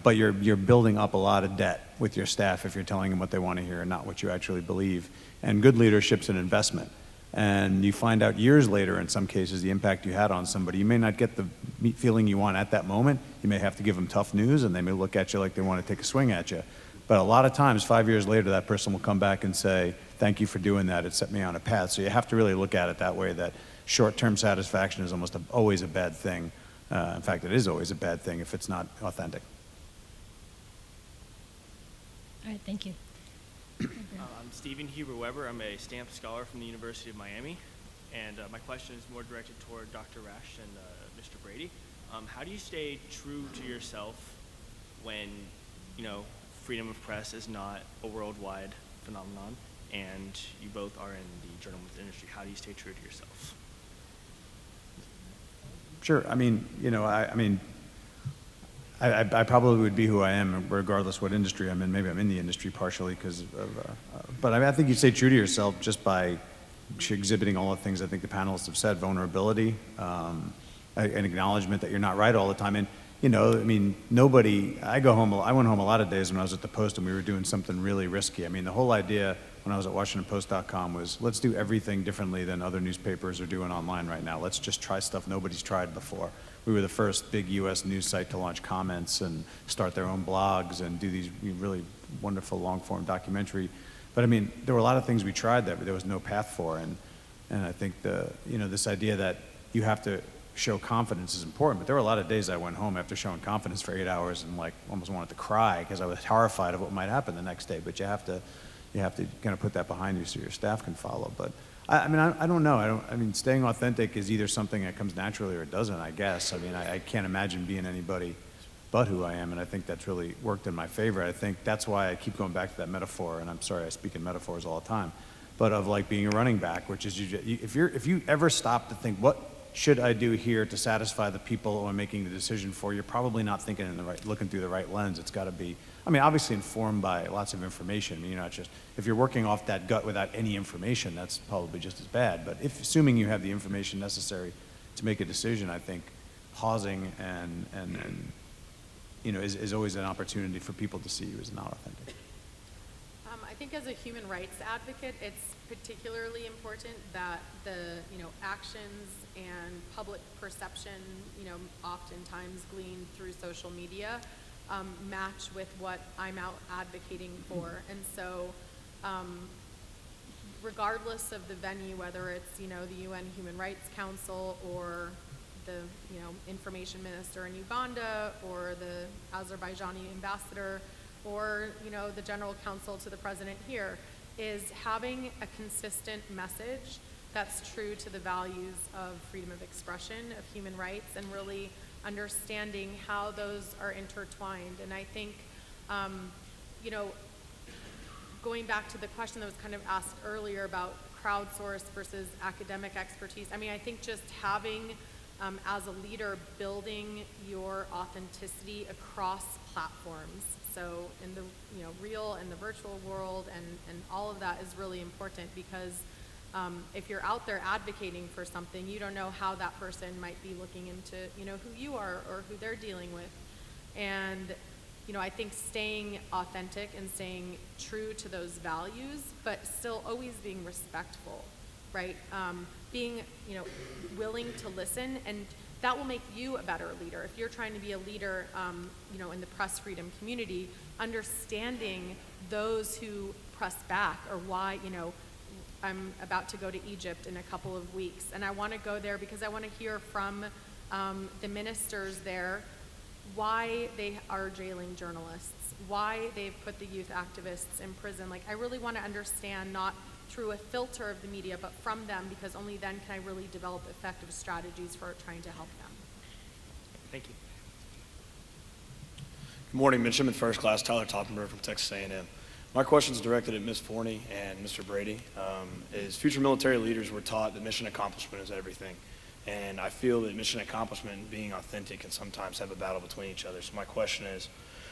Speaker 4: but you're building up a lot of debt with your staff if you're telling them what they want to hear and not what you actually believe. And good leadership's an investment. And you find out years later, in some cases, the impact you had on somebody. You may not get the feeling you want at that moment. You may have to give them tough news, and they may look at you like they want to take a swing at you. But a lot of times, 5 years later, that person will come back and say, thank you for doing that. It set me on a path. So you have to really look at it that way, that short-term satisfaction is almost always a bad thing. In fact, it is always a bad thing if it's not authentic.
Speaker 3: All right, thank you.
Speaker 9: I'm Stephen Huber Weber. I'm a Stamp Scholar from the University of Miami. And my question is more directed toward Dr. Rash and Mr. Brady. How do you stay true to yourself when, freedom of press is not a worldwide phenomenon, and you both are in the journalism industry? How do you stay true to yourself?
Speaker 4: Sure. I probably would be who I am regardless what industry I'm in. Maybe I'm in the industry partially because of, but I think you stay true to yourself just by exhibiting all the things I think the panelists have said, vulnerability. an acknowledgement that you're not right all the time. And, I mean, I went home a lot of days when I was at the Post and we were doing something really risky. I mean, the whole idea when I was at WashingtonPost.com was, let's do everything differently than other newspapers are doing online right now. Let's just try stuff nobody's tried before. We were the first big U.S. news site to launch comments and start their own blogs and do these really wonderful long-form documentary. But I mean, there were a lot of things we tried that there was no path for, and I think this idea that you have to show confidence is important. But there were a lot of days I went home after showing confidence for 8 hours and like almost wanted to cry because I was horrified of what might happen the next day. But you have to kind of put that behind you so your staff can follow. But I don't know. I mean, staying authentic is either something that comes naturally or it doesn't, I guess. I mean, I can't imagine being anybody but who I am, and I think that's really worked in my favor. I think that's why I keep going back to that metaphor, and I'm sorry I speak in metaphors all the time, but of like being a running back, which is if you ever stop to think, what should I do here to satisfy the people I'm making the decision for, you're probably not looking through the right lens. It's got to be, I mean, obviously informed by lots of information. I mean, you're not just, if you're working off that gut without any information, that's probably just as bad. But assuming you have the information necessary to make a decision, I think pausing and is always an opportunity for people to see you as not authentic.
Speaker 7: I think as a human rights advocate, it's particularly important that the actions and public perception oftentimes gleaned through social media match with what I'm out advocating for. And so regardless of the venue, whether it's the UN Human Rights Council or the information minister in Uganda or the Azerbaijani ambassador or the general counsel to the president here, is having a consistent message that's true to the values of freedom of expression, of human rights, and really understanding how those are intertwined. And I think going back to the question that was kind of asked earlier about crowdsourced versus academic expertise, I mean, I think just having as a leader, building your authenticity across platforms. So in the real and the virtual world and all of that is really important because if you're out there advocating for something, you don't know how that person might be looking into who you are or who they're dealing with. And I think staying authentic and staying true to those values, but still always being respectful, right? Being willing to listen, and that will make you a better leader. If you're trying to be a leader in the press freedom community, understanding those who press back, or why I'm about to go to Egypt in a couple of weeks and I want to go there because I want to hear from the ministers there why they are jailing journalists, why they've put the youth activists in prison. Like, I really want to understand, not through a filter of the media, but from them, because only then can I really develop effective strategies for trying to help them.
Speaker 9: Thank you.
Speaker 10: Good morning, Midshipman First Class Tyler Toppenberg from Texas A&M. My question is directed at Ms. Forney and Mr. Brady. As future military leaders, we're taught that mission accomplishment is everything. And I feel that mission accomplishment and being authentic can sometimes have a battle between each other. So my question is,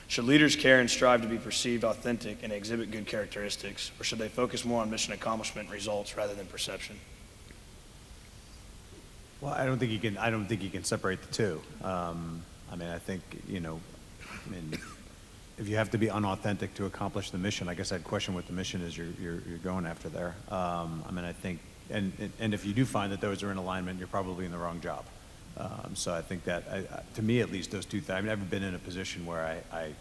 Speaker 10: should leaders care and strive to be perceived authentic and exhibit good characteristics, or should they focus more on mission accomplishment and results rather than perception?
Speaker 4: Well, I don't think you can separate the two. I mean, I think, if you have to be unauthentic to accomplish the mission, I guess I'd question what the mission is you're going after there. I mean, I think, and if you do find that those are in alignment, you're probably in the wrong job. So I think that, to me at least, those two things, I've never been in a position where I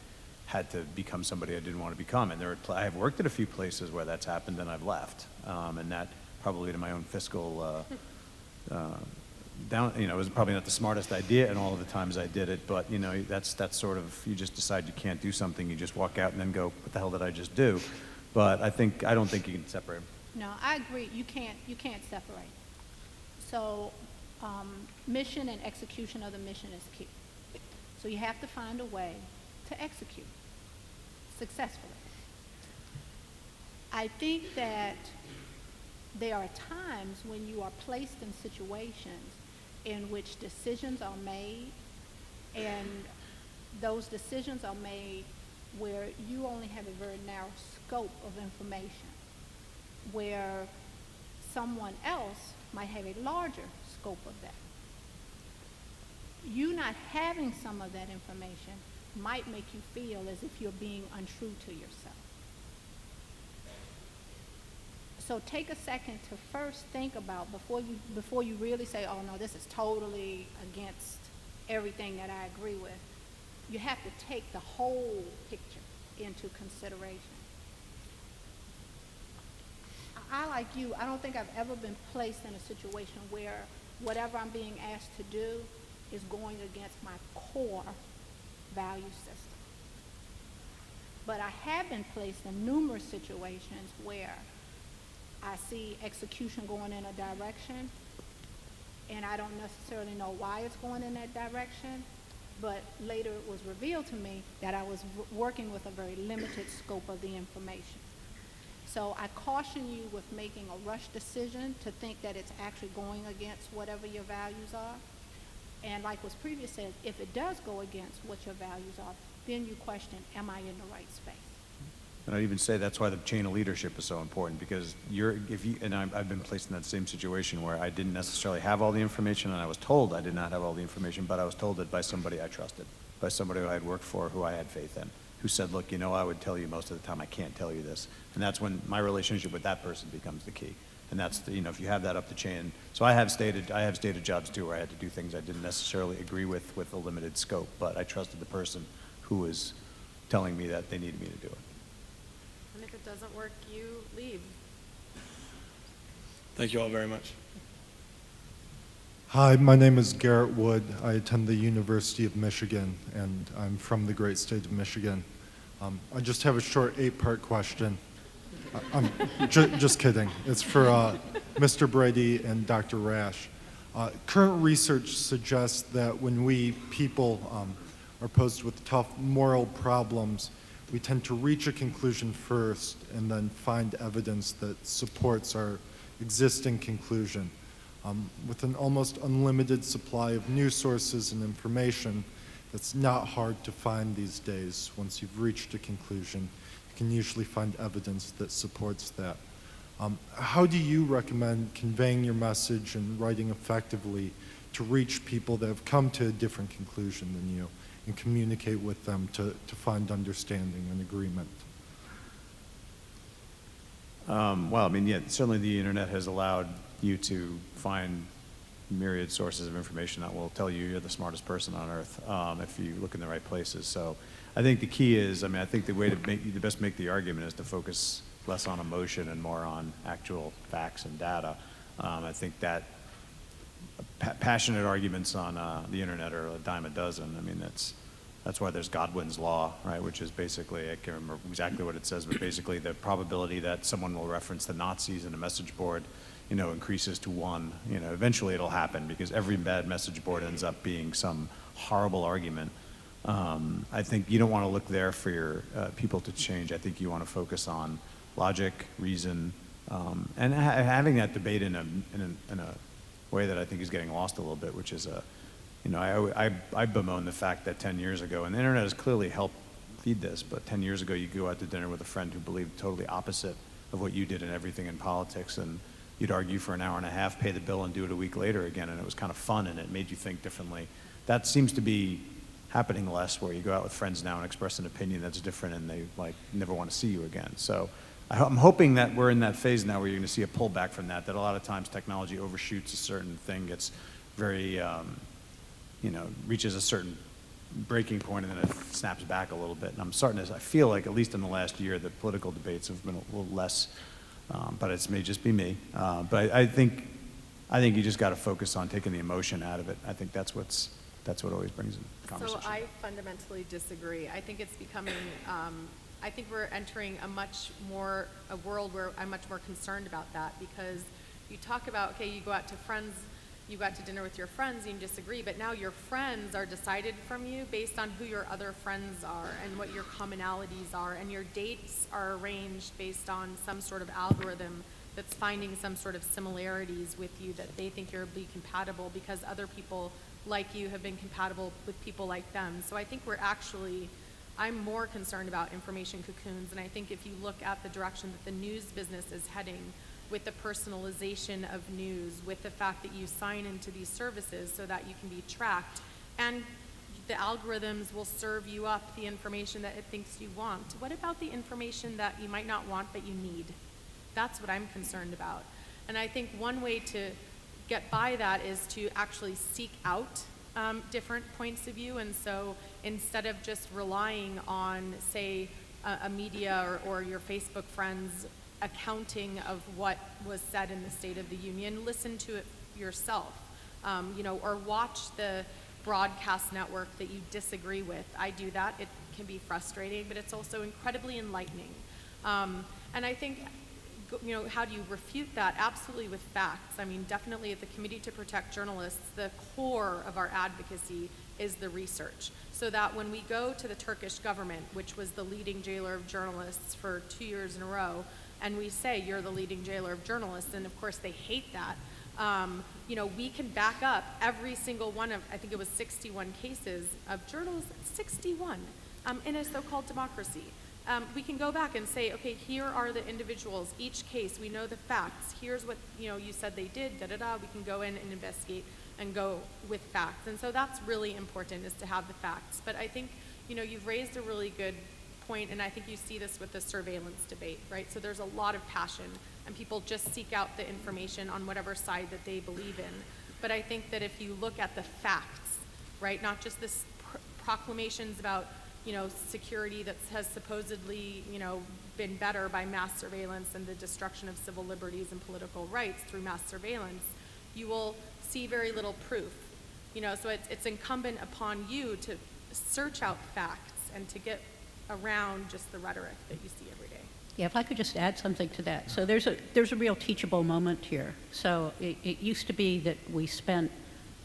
Speaker 4: had to become somebody I didn't want to become. And I have worked at a few places where that's happened and I've left. And that probably to my own fiscal, it was probably not the smartest idea in all of the times I did it, but that's sort of, you just decide you can't do something, you just walk out and then go, what the hell did I just do? But I don't think you can separate them.
Speaker 5: No, I agree. You can't separate. So mission and execution of the mission is key. So you have to find a way to execute successfully. I think that there are times when you are placed in situations in which decisions are made, and those decisions are made where you only have a very narrow scope of information, where someone else might have a larger scope of that. you not having some of that information might make you feel as if you're being untrue to yourself. So take a second to first think about, before you really say, oh no, this is totally against everything that I agree with. You have to take the whole picture into consideration. I, like you, I don't think I've ever been placed in a situation where whatever I'm being asked to do is going against my core value system. But I have been placed in numerous situations where I see execution going in a direction, and I don't necessarily know why it's going in that direction, but later it was revealed to me that I was working with a very limited scope of the information. So I caution you with making a rush decision to think that it's actually going against whatever your values are. And like was previously said, if it does go against what your values are, then you question, am I in the right space?
Speaker 4: And I'd even say that's why the chain of leadership is so important, because I've been placed in that same situation where I didn't necessarily have all the information, and I was told I did not have all the information, but I was told it by somebody I trusted, by somebody who I had worked for, who I had faith in, who said, look, you know, I would tell you most of the time, I can't tell you this. And that's when my relationship with that person becomes the key. And that's, you know, if you have that up the chain. So I have stated jobs too where I had to do things I didn't necessarily agree with a limited scope, but I trusted the person who was telling me that they needed me to do it.
Speaker 7: And if it doesn't work, you leave.
Speaker 10: Thank you all very much.
Speaker 11: Hi, my name is Garrett Wood. I attend the University of Michigan, and I'm from the great state of Michigan. I just have a short 8-part question. I'm just kidding. It's for Mr. Brady and Dr. Rash. Current research suggests that when we people are posed with tough moral problems, we tend to reach a conclusion first and then find evidence that supports our existing conclusion. With an almost unlimited supply of news sources and information, it's not hard to find these days. Once you've reached a conclusion, you can usually find evidence that supports that. How do you recommend conveying your message and writing effectively to reach people that have come to a different conclusion than you and communicate with them to find understanding and agreement?
Speaker 4: Well, I mean, yeah, certainly the internet has allowed you to find myriad sources of information that will tell you you're the smartest person on earth if you look in the right places. So I think the key is, I mean, I think the way to best make the argument is to focus less on emotion and more on actual facts and data. I think that passionate arguments on the internet are a dime a dozen. I mean, that's why there's Godwin's law, right? Which is basically, I can't remember exactly what it says, but basically the probability that someone will reference the Nazis in a message board, you know, increases to 1. You know, eventually it'll happen because every bad message board ends up being some horrible argument. I think you don't want to look there for your people to change. I think you want to focus on logic, reason, and having that debate in a way that I think is getting lost a little bit, which is you know, I bemoan the fact that 10 years ago, and the internet has clearly helped feed this, but 10 years ago you go out to dinner with a friend who believed totally opposite of what you did in everything in politics, and you'd argue for an hour and a half, pay the bill, and do it a week later again, and it was kind of fun, and it made you think differently. That seems to be happening less, where you go out with friends now and express an opinion that's different, and they like never want to see you again. So I'm hoping that we're in that phase now where you're going to see a pullback from that a lot of times technology overshoots a certain thing, gets very, you know, reaches a certain breaking point, and then it snaps back a little bit. And I feel like, at least in the last year, the political debates have been a little less, but it may just be me. But I think you just got to focus on taking the emotion out of it. I think that's what always brings in conversation.
Speaker 7: So I fundamentally disagree. I think it's becoming, I think we're entering a world where I'm much more concerned about that, because you talk about, okay, you go out to dinner with your friends and you disagree, but now your friends are decided from you based on who your other friends are and what your commonalities are, and your dates are arranged based on some sort of algorithm that's finding some sort of similarities with you that they think you'll be compatible because other people like you have been compatible with people like them. So I think I'm more concerned about information cocoons, and I think if you look at the direction that the news business is heading, with the personalization of news, with the fact that you sign into these services so that you can be tracked, and the algorithms will serve you up the information that it thinks you want. What about the information that you might not want but you need? That's what I'm concerned about. And I think one way to get by that is to actually seek out different points of view. And so instead of just relying on, say, a media or your Facebook friends accounting of what was said in the State of the Union, listen to it yourself, or watch the broadcast network that you disagree with. I do that. It can be frustrating, but it's also incredibly enlightening. And I think, how do you refute that? Absolutely with facts. I mean, definitely at the Committee to Protect Journalists, the core of our advocacy is the research. So that when we go to the Turkish government, which was the leading jailer of journalists for 2 years in a row, and we say, you're the leading jailer of journalists, and of course they hate that, we can back up every single one of, I think it was 61 cases of journalists, 61, in a so-called democracy. We can go back and say, okay, here are the individuals, each case, we know the facts, here's what, you said they did, da-da-da, we can go in and investigate and go with facts. And so that's really important, is to have the facts. But I think, you've raised a really good point, and I think you see this with the surveillance debate, right? So there's a lot of passion, and people just seek out the information on whatever side that they believe in. But I think that if you look at the facts, right, not just this proclamations about, security that has supposedly, been better by mass surveillance and the destruction of civil liberties and political rights through mass surveillance, you will see very little proof. So it's incumbent upon you to search out facts and to get around just the rhetoric that you see every day.
Speaker 6: Yeah, if I could just add something to that. So there's a real teachable moment here. So it used to be that we spent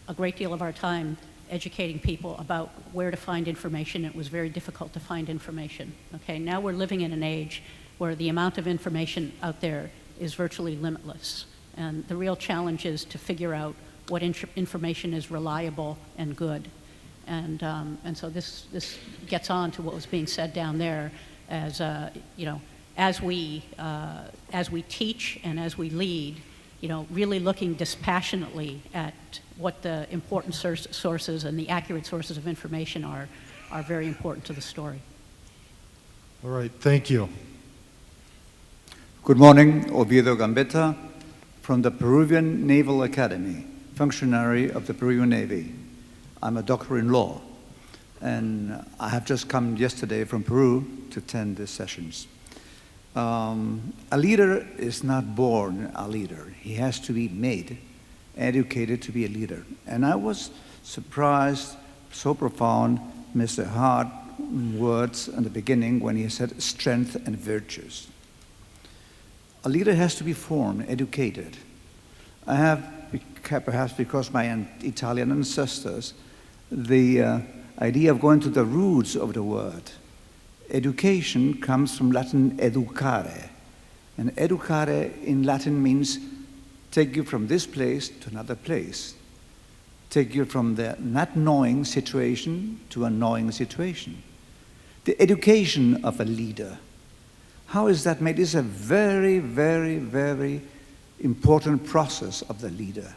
Speaker 6: a great deal of our time educating people about where to find information. It was very difficult to find information. Okay, now we're living in an age where the amount of information out there is virtually limitless. And the real challenge is to figure out what information is reliable and good. And so this gets on to what was being said down there, as as we teach and as we lead, really looking dispassionately at what the important sources and the accurate sources of information are very important to the story.
Speaker 11: All right, thank you.
Speaker 12: Good morning, Oviedo Gambetta from the Peruvian Naval Academy, functionary of the Peruvian Navy. I'm a doctor in law, and I have just come yesterday from Peru to attend these sessions. A leader is not born a leader. He has to be made, educated to be a leader. And I was surprised, so profound, Mr. Hart's words in the beginning when he said strength and virtues. A leader has to be formed, educated. I have, perhaps because my Italian ancestors, the idea of going to the roots of the word. Education comes from Latin educare. And educare in Latin means take you from this place to another place. Take you from the not knowing situation to a knowing situation. The education of a leader. How is that made? It's a very, very, very important process of the leader.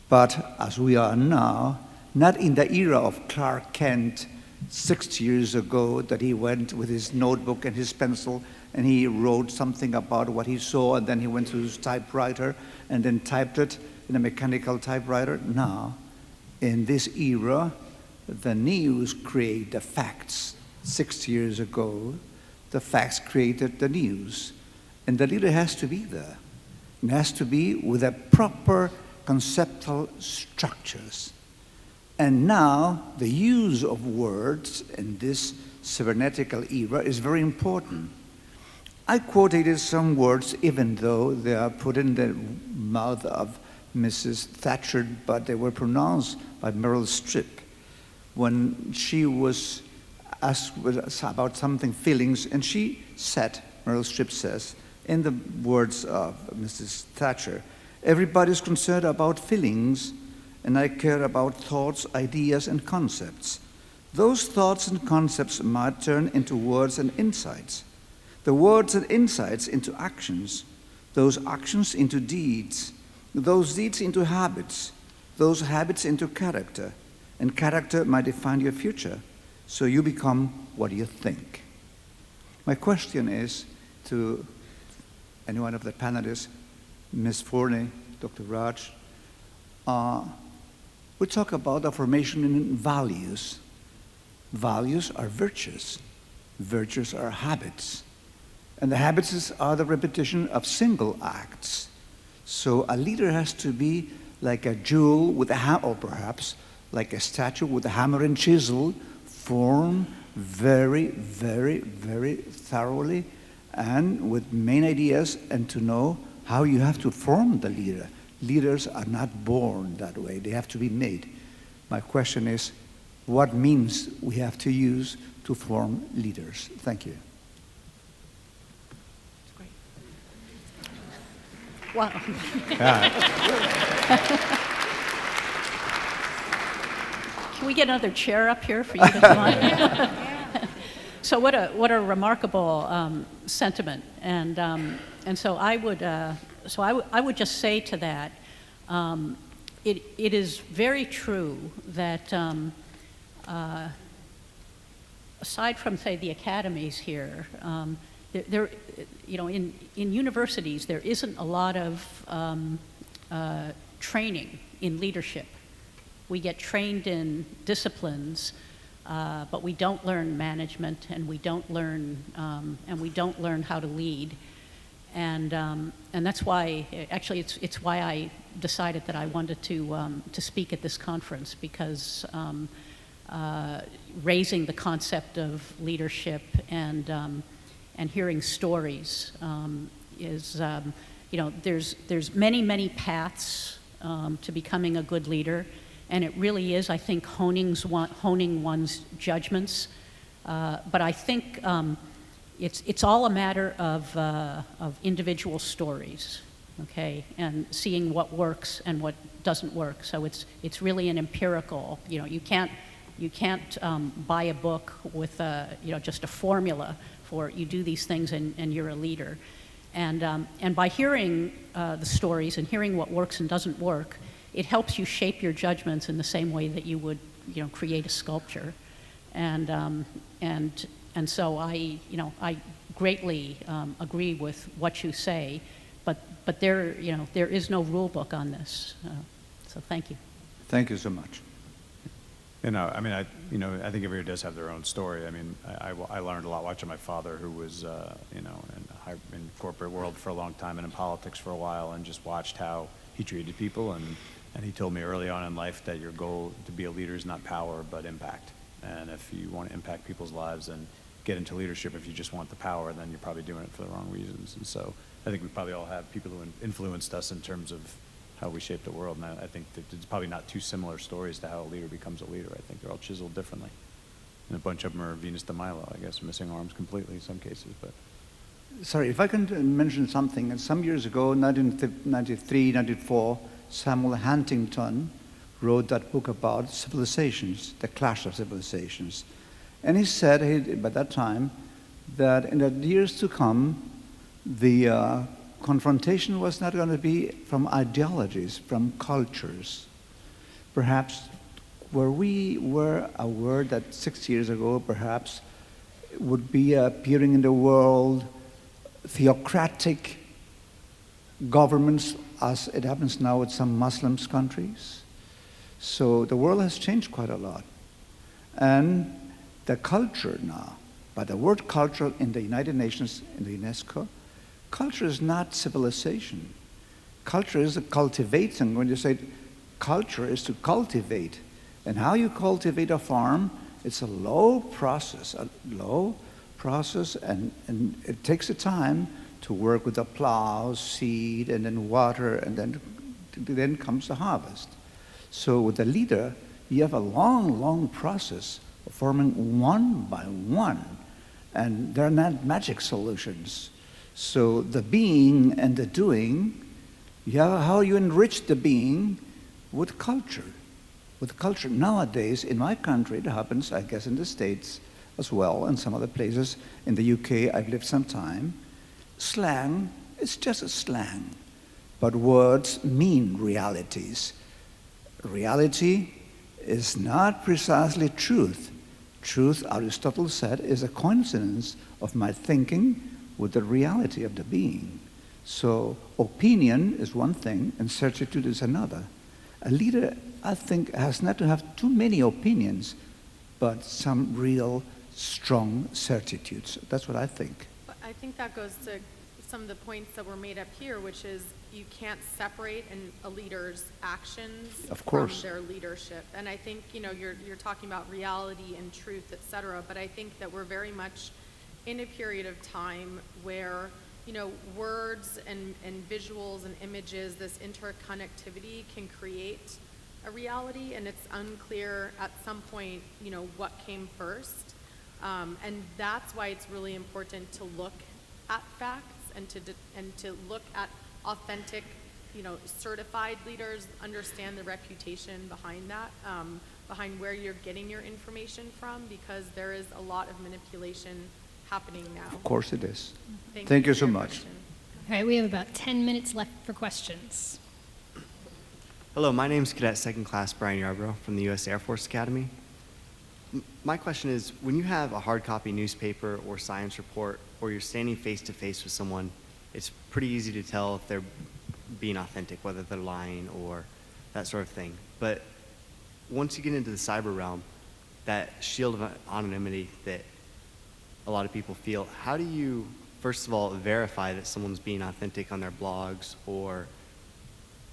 Speaker 12: But as we are now, not in the era of Clark Kent 60 years ago, that he went with his notebook and his pencil and he wrote something about what he saw, and then he went to his typewriter and then typed it in a mechanical typewriter. Now, in this era, the news created the facts. 60 years ago, the facts created the news. And the leader has to be there. It has to be with a proper conceptual structures. And now, the use of words in this cybernetical era is very important. I quoted some words, even though they are put in the mouth of Mrs. Thatcher, but they were pronounced by Meryl Streep when she was asked about something, feelings, and she said, Meryl Streep says, in the words of Mrs. Thatcher, everybody's concerned about feelings, and I care about thoughts, ideas, and concepts. Those thoughts and concepts might turn into words and insights. The words and insights into actions, those actions into deeds, those deeds into habits, those habits into character, and character might define your future, so you become what you think. My question is to any one of the panelists, Ms. Forney, Dr. Raj. We talk about the formation in values. Values are virtues. Virtues are habits. And the habits are the repetition of single acts. So a leader has to be like a jewel with a hammer, or perhaps like a statue with a hammer and chisel, form very, very, very thoroughly and with main ideas, and to know how you have to form the leader. Leaders are not born that way. They have to be made. My question is, what means we have to use to form leaders? Thank you.
Speaker 6: Wow. Can we get another chair up here for you to come on? So what a remarkable sentiment, and so I would just say to that, it is very true that aside from, say, the academies here, there, in universities, there isn't a lot of training in leadership. We get trained in disciplines, but we don't learn management, and we don't learn how to lead, and that's why, actually, it's why I decided that I wanted to speak at this conference, because raising the concept of leadership and hearing stories is, there's many paths to becoming a good leader, and it really is, I think, honing one's judgments. But I think it's all a matter of individual stories, okay, and seeing what works and what doesn't work. So it's really an empirical. You can't buy a book with just a formula for you do these things and you're a leader. And by hearing the stories and hearing what works and doesn't work, it helps you shape your judgments in the same way that you would, create a sculpture. And so I greatly agree with what you say, but there is no rule book on this. So thank you.
Speaker 12: Thank you so much.
Speaker 4: I think everybody does have their own story. I mean, I learned a lot watching my father, who was, in corporate world for a long time and in politics for a while, and just watched how he treated people. And he told me early on in life that your goal to be a leader is not power, but impact. And if you want to impact people's lives and get into leadership, if you just want the power, then you're probably doing it for the wrong reasons. And so I think we probably all have people who influenced us in terms of how we shape the world. And I think that it's probably not too similar stories to how a leader becomes a leader. I think they're all chiseled differently. And a bunch of them are Venus de Milo, I guess, missing arms completely in some cases. But
Speaker 12: sorry, if I can mention something. Some years ago, 1993, 1994, Samuel Huntington wrote that book about civilizations, the clash of civilizations. And he said, by that time, that in the years to come, the confrontation was not going to be from ideologies, from cultures. Perhaps where we were aware that 6 years ago, perhaps, would be appearing in the world theocratic governments, as it happens now with some Muslim countries. So the world has changed quite a lot. And the culture now, by the word culture in the United Nations, in the UNESCO, culture is not civilization. Culture is cultivating. When you say culture is to cultivate. And how you cultivate a farm, it's a low process, and it takes a time to work with the plow, seed, and then water, and then comes the harvest. So with a leader, you have a long process of forming one by one, and they're not magic solutions. So the being and the doing, how you enrich the being with culture. With culture nowadays, in my country, it happens, I guess in the States as well, and some other places. In the UK, I've lived some time. Slang is just a slang, but words mean realities. Reality is not precisely truth. Truth, Aristotle said, is a coincidence of my thinking with the reality of the being. So opinion is one thing and certitude is another. A leader, I think, has not to have too many opinions, but some real strong certitudes. That's what I think.
Speaker 7: But I think that goes to some of the points that were made up here, which is you can't separate a leader's actions from their leadership. And I think, you're talking about reality and truth, et cetera, but I think that we're very much in a period of time where, words and visuals and images, this interconnectivity can create a reality, and it's unclear at some point, what came first. And that's why it's really important to look at facts and to look at authentic, certified leaders, understand the reputation behind that, behind where you're getting your information from, because there is a lot of manipulation happening now.
Speaker 12: Of course it is. Thank you so much.
Speaker 3: All right, we have about 10 minutes left for questions.
Speaker 13: Hello, my name is Cadet Second Class Brian Yarbrough from the U.S. Air Force Academy. My question is, when you have a hard copy newspaper or science report, or you're standing face to face with someone, it's pretty easy to tell if they're being authentic, whether they're lying or that sort of thing. But once you get into the cyber realm, that shield of anonymity that a lot of people feel, how do you, first of all, verify that someone's being authentic on their blogs or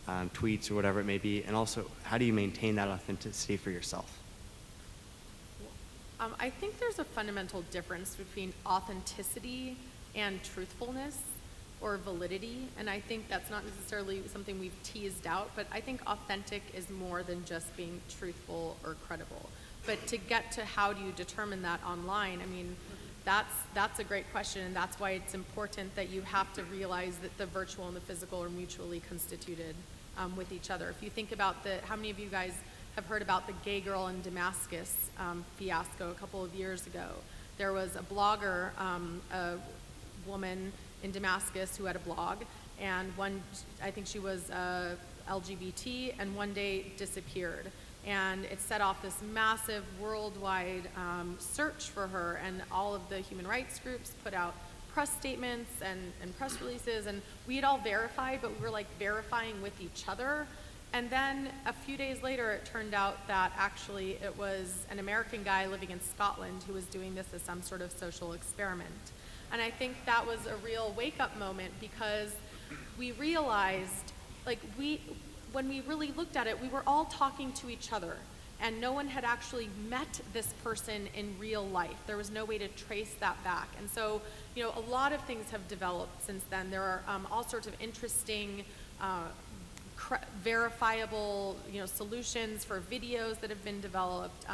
Speaker 13: tweets or whatever it may be, and also how do you maintain that authenticity for yourself?
Speaker 7: I think there's a fundamental difference between authenticity and truthfulness or validity, and I think that's not necessarily something we've teased out, but I think authentic is more than just being truthful or credible. But to get to how do you determine that online, I mean, that's a great question, and that's why it's important that you have to realize that the virtual and the physical are mutually constituted with each other. If you think about how many of you guys have heard about the gay girl in Damascus fiasco a couple of years ago? There was a blogger, a woman in Damascus who had a blog, and I think she was LGBT, and one day disappeared. And it set off this massive worldwide search for her, and all of the human rights groups put out press statements and press releases, and we had all verified, but we were like verifying with each other. And then a few days later, it turned out that actually it was an American guy living in Scotland who was doing this as some sort of social experiment. And I think that was a real wake-up moment, because we realized, when we really looked at it, we were all talking to each other, and no one had actually met this person in real life. There was no way to trace that back. And so, a lot of things have developed since then. There are all sorts of interesting verifiable, solutions for videos that have been developed.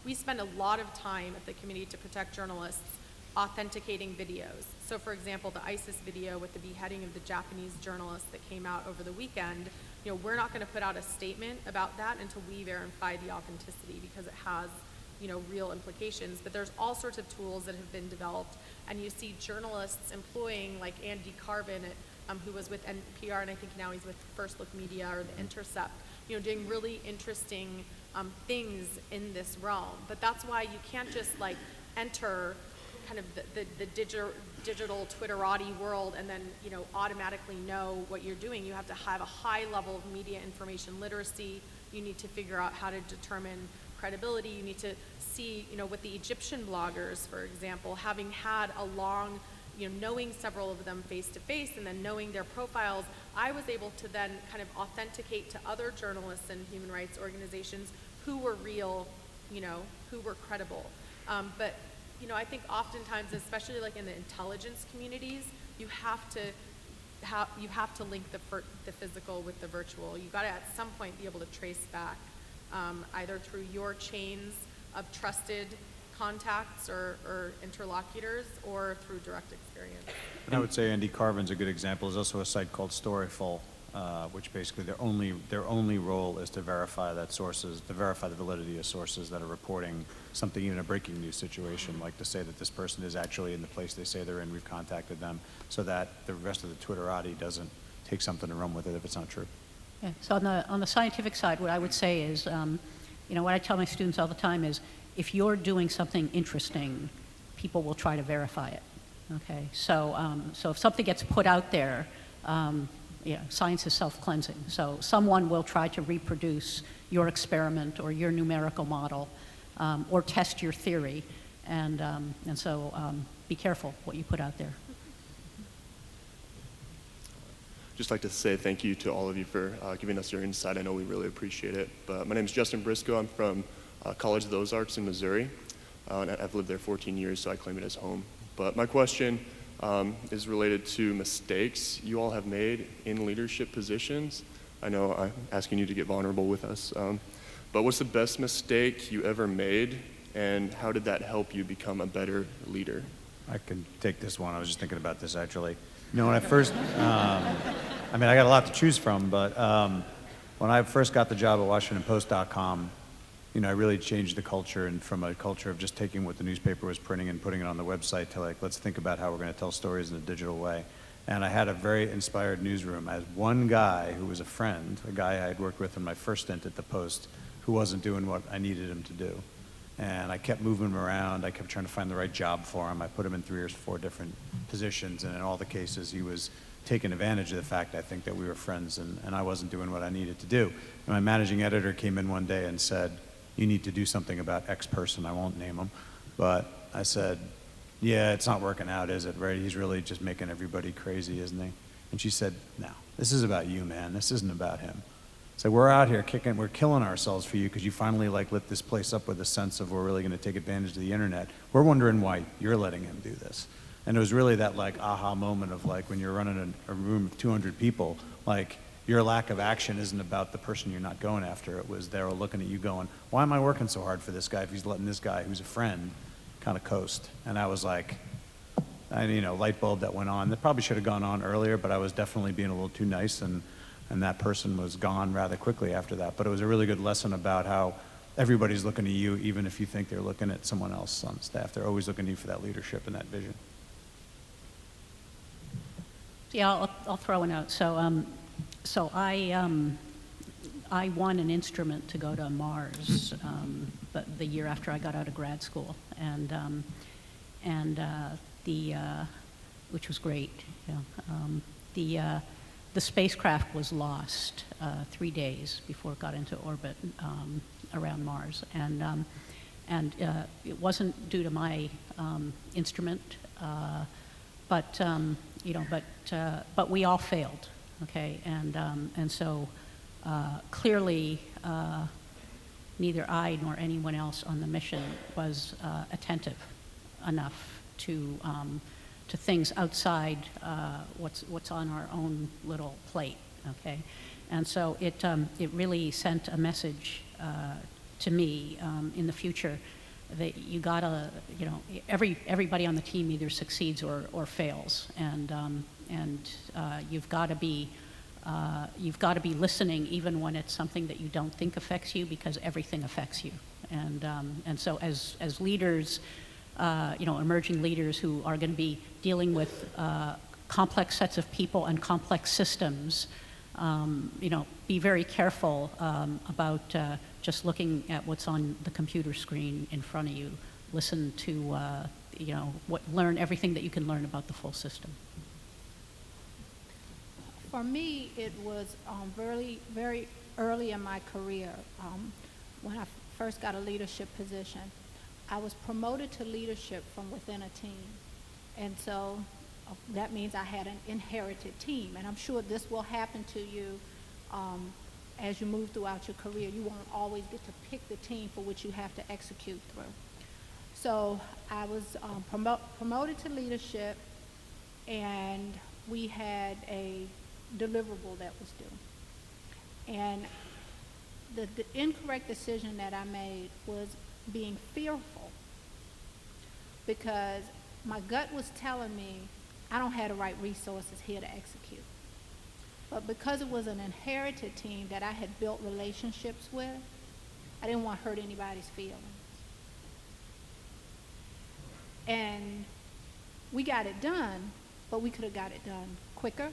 Speaker 7: We spend a lot of time at the Committee to Protect Journalists authenticating videos. So, for example, the ISIS video with the beheading of the Japanese journalist that came out over the weekend, we're not going to put out a statement about that until we verify the authenticity, because it has, real implications. But there's all sorts of tools that have been developed, and you see journalists employing, like Andy Carvin who was with NPR, and I think now he's with First Look Media or The Intercept, doing really interesting things in this realm. But that's why you can't just enter kind of the digital Twitterati world and then automatically know what you're doing. You have to have a high level of media information literacy. You need to figure out how to determine credibility. You need to see, with the Egyptian bloggers, for example, having had a long, knowing several of them face to face and then knowing their profiles, I was able to then kind of authenticate to other journalists and human rights organizations who were real, who were credible. But I think oftentimes, especially in the intelligence communities, you have to link the physical with the virtual. You got to at some point be able to trace back, either through your chains of trusted contacts or interlocutors, or through direct experience.
Speaker 4: And I would say Andy Carvin's a good example. There's also a site called Storyful, which basically their only role is to verify the validity of sources that are reporting something, even a breaking news situation, like to say that this person is actually in the place they say they're in, we've contacted them, so that the rest of the Twitterati doesn't take something and run with it if it's not true.
Speaker 6: Yeah. So on the scientific side, what I would say is, what I tell my students all the time is, if you're doing something interesting, people will try to verify it. Okay, so if something gets put out there, science is self-cleansing. So someone will try to reproduce your experiment or your numerical model, or test your theory, and so be careful what you put out there.
Speaker 14: Just like to say thank you to all of you for giving us your insight. I know we really appreciate it. But my name is Justin Briscoe. I'm from College of the Ozarks in Missouri. And I've lived there 14 years, so I claim it as home. But my question is related to mistakes you all have made in leadership positions. I know I'm asking you to get vulnerable with us. But what's the best mistake you ever made, and how did that help you become a better leader?
Speaker 4: I can take this one. I was just thinking about this, actually. When I first, I got a lot to choose from, but when I first got the job at WashingtonPost.com, I really changed the culture, and from a culture of just taking what the newspaper was printing and putting it on the website to let's think about how we're going to tell stories in a digital way. And I had a very inspired newsroom. I had one guy who was a friend, a guy I had worked with in my first stint at the Post, who wasn't doing what I needed him to do. And I kept moving him around. I kept trying to find the right job for him. I put him in 3 or 4 different positions, and in all the cases, he was taking advantage of the fact, I think, that we were friends, and I wasn't doing what I needed to do. And my managing editor came in one day and said, "You need to do something about X person." I won't name him, but I said, "Yeah, it's not working out, is it, right? He's really just making everybody crazy, isn't he?" And she said, "No, this is about you, man. This isn't about him." So we're out here we're killing ourselves for you because you finally lit this place up with a sense of we're really going to take advantage of the internet. We're wondering why you're letting him do this. And it was really that aha moment of when you're running a room of 200 people, your lack of action isn't about the person you're not going after. It was they were looking at you going, why am I working so hard for this guy if he's letting this guy who's a friend kind of coast? And I was light bulb that went on. That probably should have gone on earlier, but I was definitely being a little too nice, and that person was gone rather quickly after that. But it was a really good lesson about how everybody's looking to you, even if you think they're looking at someone else on staff. They're always looking to you for that leadership and that vision.
Speaker 6: Yeah, I'll throw a note. So I won an instrument to go to Mars, but the year after I got out of grad school, and which was great. The spacecraft was lost 3 days before it got into orbit around Mars, and it wasn't due to my instrument, but we all failed. Okay, and so clearly neither I nor anyone else on the mission was attentive enough to things outside what's on our own little plate. Okay, and so it really sent a message to me in the future that you gotta, everybody on the team either succeeds or fails, and you've got to be listening even when it's something that you don't think affects you, because everything affects you. And so as leaders, emerging leaders who are going to be dealing with complex sets of people and complex systems, be very careful about just looking at what's on the computer screen in front of you. Listen to, learn everything that you can learn about the full system.
Speaker 5: For me, it was very, very early in my career. When I first got a leadership position, I was promoted to leadership from within a team. And so that means I had an inherited team. And I'm sure this will happen to you as you move throughout your career. You won't always get to pick the team for which you have to execute through. So I was promoted to leadership, and we had a deliverable that was due. And the incorrect decision that I made was being fearful, because my gut was telling me I don't have the right resources here to execute. But because it was an inherited team that I had built relationships with, I didn't want to hurt anybody's feelings. And we got it done, but we could have got it done quicker,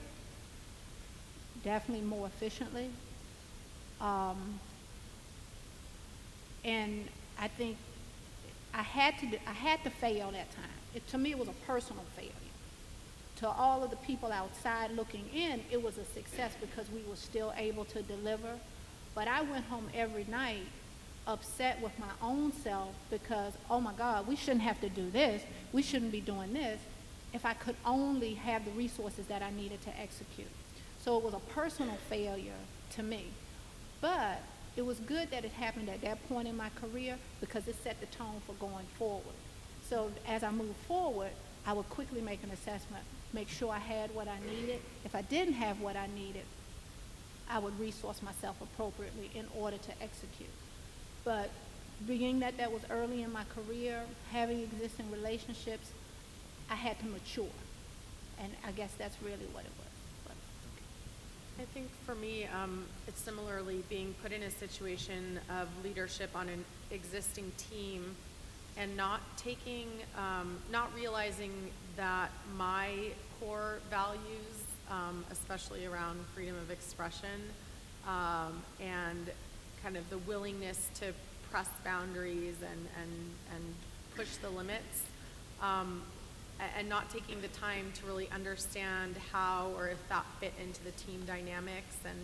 Speaker 5: definitely more efficiently. And I think I had to fail that time. To me, it was a personal failure. To all of the people outside looking in, it was a success because we were still able to deliver. But I went home every night upset with my own self because, oh my God, we shouldn't have to do this. We shouldn't be doing this if I could only have the resources that I needed to execute. So it was a personal failure to me. But it was good that it happened at that point in my career because it set the tone for going forward. So as I moved forward, I would quickly make an assessment, make sure I had what I needed. If I didn't have what I needed, I would resource myself appropriately in order to execute. But being that that was early in my career, having existing relationships, I had to mature. And I guess that's really what it was.
Speaker 7: I think for me, it's similarly being put in a situation of leadership on an existing team and not taking, not realizing that my core values, especially around freedom of expression, and kind of the willingness to press boundaries and push the limits, and not taking the time to really understand how or if that fit into the team dynamics and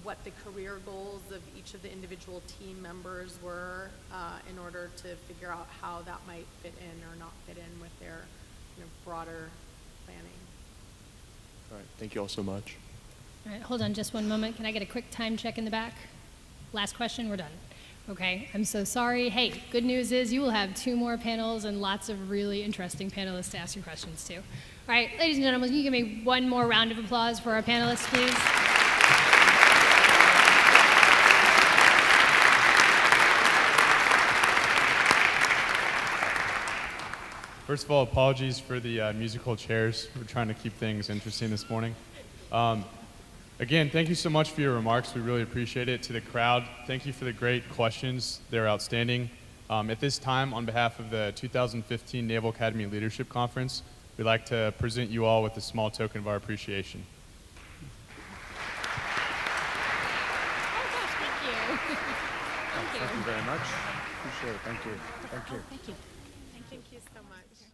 Speaker 7: what the career goals of each of the individual team members were in order to figure out how that might fit in or not fit in with their broader planning.
Speaker 14: All right, thank you all so much.
Speaker 3: All right, hold on just one moment. Can I get a quick time check in the back? Last question, we're done. Okay, I'm so sorry. Hey, good news is you will have 2 more panels and lots of really interesting panelists to ask you questions to. All right, ladies and gentlemen, can you give me one more round of applause for our panelists, please?
Speaker 2: First of all, apologies for the musical chairs. We're trying to keep things interesting this morning. Again, thank you so much for your remarks. We really appreciate it. To the crowd, thank you for the great questions. They're outstanding. At this time, on behalf of the 2015 Naval Academy Leadership Conference, we'd like to present you all with a small token of our appreciation.
Speaker 4: Thank you very much. Appreciate it. Thank you. Thank you.
Speaker 7: Thank you so much.